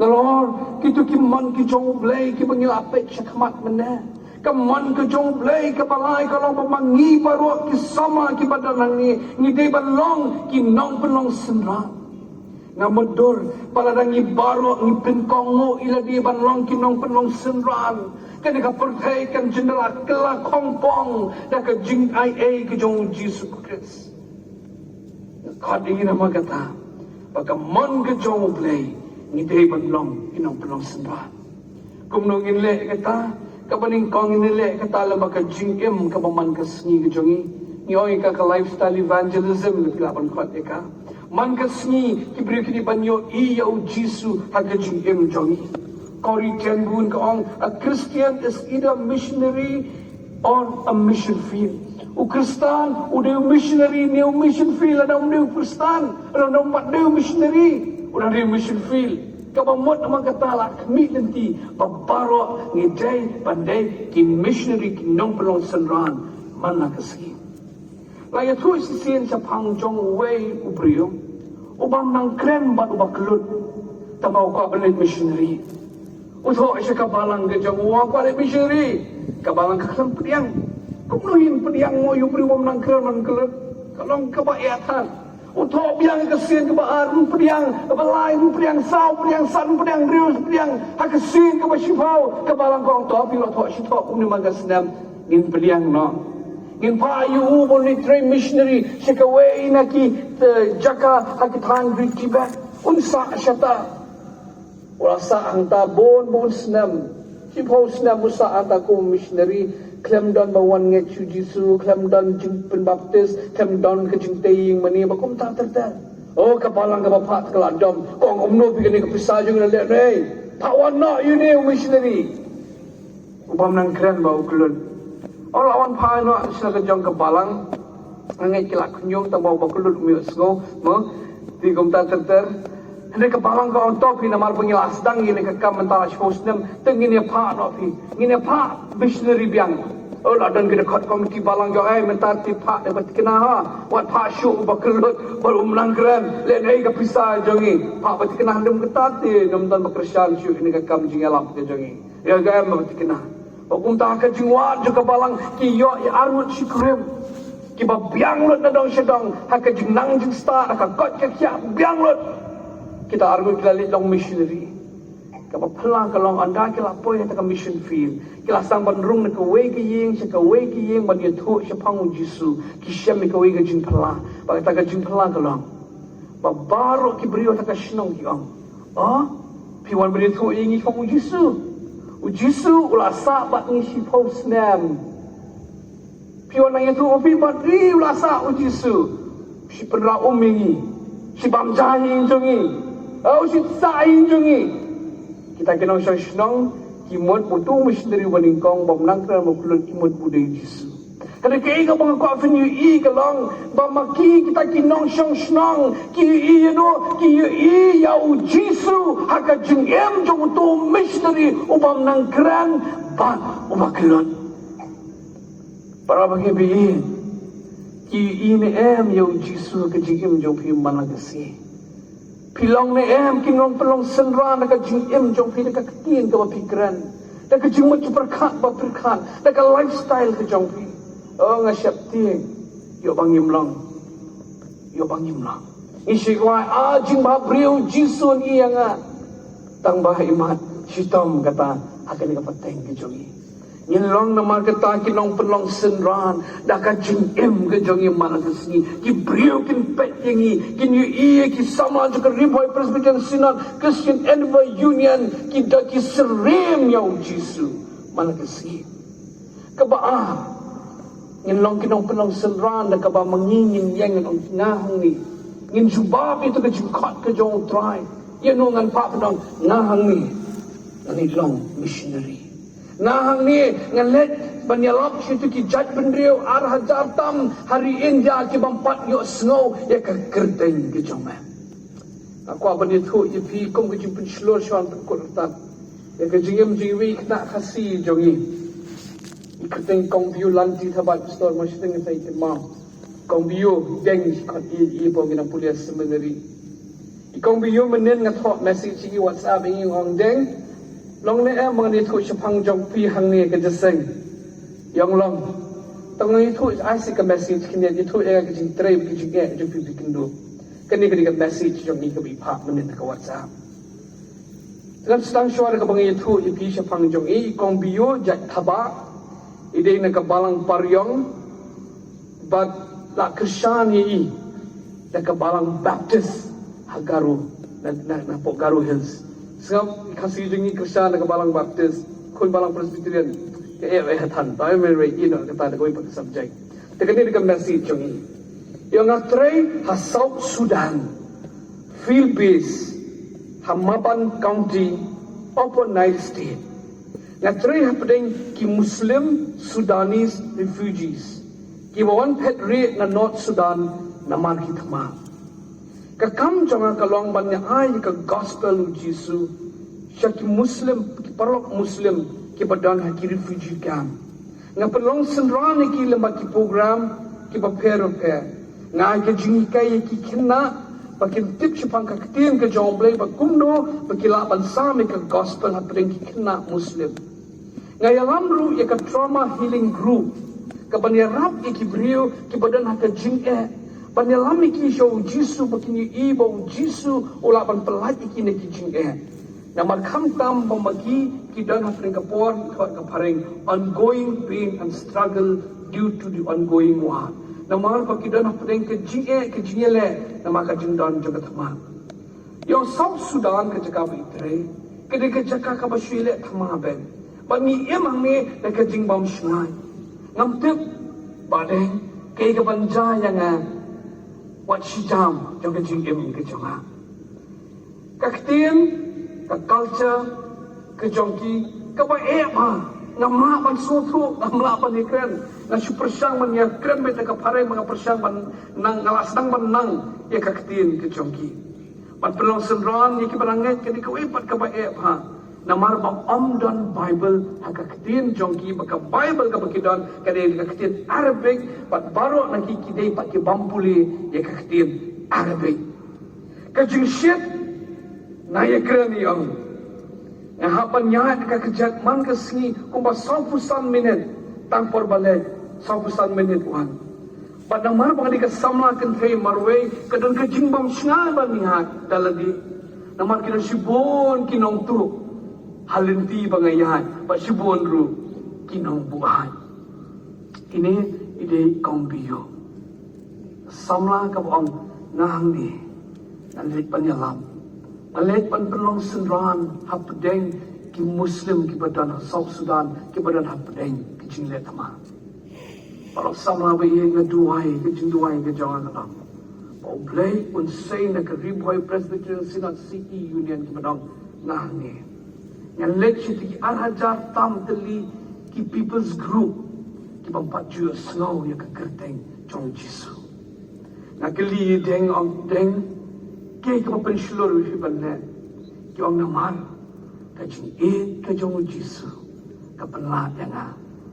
Nalor, kito kiman ki jong blay, ki bangil apet siya kamat mana. Kaman ki jong blay, kabalay kalong pamangi baro, ki sama ki badalang ni, ngide balong, ki nong pelong senra. Nga modur, paladang ibaro, ngipintong mo, ila di balong, ki nong pelong senran. Kani ka pertay kan jendela kela kongpong, na ka jing IA ki jong Jesus Christ. Kadi nama kata, bagaimana kejauh play, ngidei banlong, inong pelong sendra. Kumnong inle kata, kapaning kong inle kata lama ka jingim kapaman kasngi kejongi, nyoy ka lifestyle evangelism lepilapan kuat eka. Man kasngi kibri kini banyo iyaw Jisu haga jingim jongi. Kori tiangun kaong, a Christian is either missionary or a mission field. O Kristan, o dia missionary, ni o mission field, ada dia Kristan, ada empat dia missionary, ada dia mission field. Kabamot naman katala, kami nanti babaro ngidai pandai ki missionary ki nong pelong senran mana kasih. Laya tu isiin sa pangjong way ubriyo, ubang nang kren bat ubak lut, tabaw ko abalit missionary. Uto siya kabalang gajang uwa ko abalit missionary, kabalang kakasang pediang. Kumuluhin pediang mo yung priwam ng kran kelet kalong kebaiyatan untuk biang kesian kebaan pediang balai pediang sau pediang san pediang rius pediang hakesian kebasifau kebalang kong to pilot to sito kumni magasnam ngin pediang no ngin payu boleh train missionary sekaway naki jaka hakitang di Tibet unsa syata wala sa ang tabon bon snam sipau snam usa ataku missionary klem don bawan nge chu Jisu, klem don jing penbaptis, klem don ke jing teying mani, bakum tak tertel. Oh, kapalang ka bapat kaladom, kong umno bigani ka pisajong na liat, hey, tawan na, yun eh, missionary. Upam nang kren ba ukulun. O lawan pa no, sila ka jong kapalang, ngay kilak kunyong, tabaw bakulun umiyos ko, mo, di kum tak tertel. Hindi kapalang ka on top, hinamar pengilas dang, gini kakam mentara shosnem, tengin ya pa no, gini pa, missionary biang. Oh, ladan kita kat komiti balang jo mentar ti pa dapat kena ha. Wat pa syuk bakelut baru menang keren. Len ai ka pisah jongi. Pa bat kena ndem ketati ndem tan bakresyan syuk ini ka kam jing alam ke jongi. Ya ga em bat kena. Okum ta ka jingwat jo ka balang ki yo ya arut sikrem. Ki ba biang lut na dong sedang ha ka jing nang jing sta ka kot ka kya biang lut. Kita argut lalit long missionary. Kapa pelang kalong anda kila poy ta mission field. Kila sang ban rung na kaway kiying sa kaway kiying ban ya thu sa pangu Jisu. Ki syam mi kaway ka jing pelang. Ba ta ka jing pelang kalong. Ba baro ki brio ta ka shnong ki ang. Piwan brio thu ingi pangu Jisu. U Jisu ula sa bat ni si post nam. Piwan nang itu opi bat ri ula sa u Jisu. Si penra umingi. Si bam jahi injungi. Si sa injungi. Kita kena senang kimot putu missionary waningkong bam nangkran makulun kimot budai Jisu. Kada kei ka bang ko avenue I kalong ba maki kita kinong senang ki I ki I ya u Jisu haka jing em jong tu missionary ubam nangkran ba umakulun. Para bagi bi ki ini em ya u Jisu ka jing em jong pi managasi. Pilong ni em kinong pelong senran ka jing em jong pi ka katin ka pikiran. Da ka jing mo perkat ba perkat. Da ka lifestyle ka jong pi. Nga siap ting. Yo bangim lang. Isi kwa jing ba briu Jisu ni nga. Tang ba imat sitom kata akan ka pateng ka jong Nilong nama kata kinong pelong senran daka jing em ke jongi mana kesini ki brio kin pet yengi kin yu iye ki sama juga riboy Presbyterian Synod Christian Endeavor Union ki daki serem yau Jisu mana kesini kaba nilong kinong pelong senran daka ba mengingin yang ang ngahang ni ngin jubab itu ke jingkot ke jong try yano ngan pa pedong ngahang ni nilong missionary Nahang ni ngalet banyalap situ ki jat bendriu hajar tam hari India ki bampat yo snow ya ka kerteng ki jomem. Aku apa ni thu ye pi kom ki jipun slor swan kurtat. Ya ka jingem jiwi kena khasi jongi. Kerteng kong biu lanti thabat store masih tengah sai temam. Kong biu deng kot I bo gina pulia seminary. Kong biu menen ngathok message ki WhatsApp ingi ngong deng long ni mga ni thu chapang jong pi hang ni ka jaseng yong long tong ni thu ai si ka message kini ni thu ka jing trai ki jing jong pi kindu kani ka message jong ni ka bi pa men ka WhatsApp dengan sedang suara ka bang thu I pi chapang jong kong biyo jat thaba ide na ka balang paryong but la Krishan I na ka balang Baptist hagaru na po Garu Hills sebab kasih jengi Krishan nak balang Baptist, kun balang Presbyterian, ke hatan, tahu mereka ini kata nak kau ipat subjek. Tekan ni dekat message jengi. Yang ngatre ha South Sudan, field base, Hamaban County, Upper Nile State. Ngatre ha pedeng ki Muslim Sudanese refugees, ki bawan pet rate na North Sudan naman hitma. Kakam jangan kalong banyak ay ka gospel Jisu siya ki Muslim ki parok Muslim ki badan ha ki refugee camp nga pelong senran ki lemba ki program ki paper nga ki jingkai ki kena pakin tip sipang ka ketin ke jomble ba kumdo pakila bansami ka gospel ha pedeng ki kena Muslim nga yalamru ya ka trauma healing group ka banyarap ki brio ki badan ha ka jingkai Banyalami ki show Jisu bakini ibo Jisu ulapan pelati ki neki jingeh. Namar kamtam pemagi ki dan hafring kapor ka pareng ongoing pain and struggle due to the ongoing war. Namar pa ki dan hafring ke jingele namar ka jingdan jagat thama. Yo South Sudan ka jaga bitre ke ka jaga ka baswile thama ben. Bani emang ne ka jingbam shnai. Ngamtip badeng ke ka banja yang wat sijam jong ke jing em ke jonga kaktin ka culture ke jongki ka ba ma ngamla ban sutru ngamla ban ikren na super sang man ya kren beta ka pare mga persang ban nang ngalas nang ban nang ya kaktin ke jongki ban pelong senran ni ki baranget ke di ka ipat ka ba ma namar ba Omdon Bible haka ketin jongki baka Bible ka bakidon kade ka ketin Arabic pat baro naki kidai pat ki bampuli ya ka ketin Arabic ka jingshit na ya krani ang na hapan nya ka kejat man ka singi kumba 100 minit tang por balik 100 minit wan pat namar ba di ka samla kan thai marwe kadon ka jingbam sngal ba ni hat daladi namar kina sibon kinong tu halinti bangayan pasibon ru kinong buhay. Ini ide kaum biyo. Samla ka buang nahang ni nalit panyalam. Nalit pan pelong senran hapdeng ki Muslim ki badan South Sudan ki badan hapdeng ki jinglet tama. Kalau sama bayi ngaduai ke jinduai ke jangan alam. Pau blay unsay na kariboy Presbyterian Synod City Union ki badang nahni. Yang lecture ti arhajar tam teli ki people's group ki pampaju snow ya kekerteng jong Jisu. Nakeli deng ang deng ke ka pensilor wi banne ki ang naman ka jing ka jong Jisu ka penla yang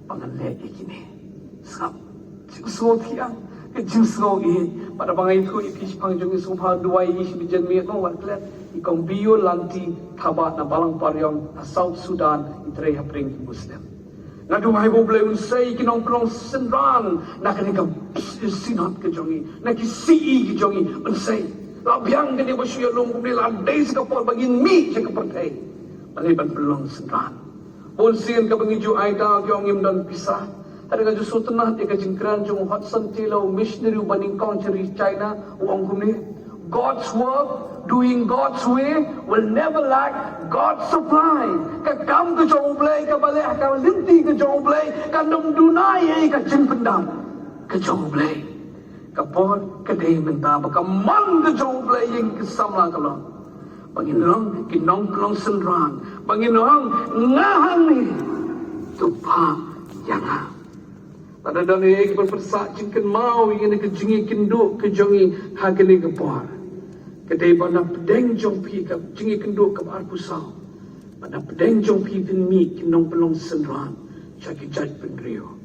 pangalle ikini. Sab, jingso tiang, ke jingso pada bangai itu ikis pangjung isupha dua is bijan mi no waklet ikong bio lanti thaba na balang paryong South Sudan itre hapring Muslim. Na duhai bo blai unsai kinong plong senran na kanikam sinat ke jongi na ki CE ke jongi unsai labyang ke ni basya long kumila days ka por bagin mi ke pertai maliban plong senran bon sien ka bangiju aida kyong im dan pisah. Ada kaju sutenah di kajingkran jung Hudson Taylor missionary baning country China uang kumni. God's work, doing God's way will never lack God's supply. Kakam ke jong blay, ka baleh ka linti ke jong blay, ka nung dunay ka jing pendam ke jong blay. Ka pon ka day menta ba ka man ke jong blay yang kesamla kalong. Panginong kinong klong senran, panginong ngahang ni tupa yang pada dana yang berpersak jingkan mau yang ke jingi kenduk ke jongi hagani ke por. Kedai pada pedeng jong pi ke jingi kenduk ke bar pusau. Pada pedeng jong pi pin mi kinong pelong senran. Jaki jaj pendrio.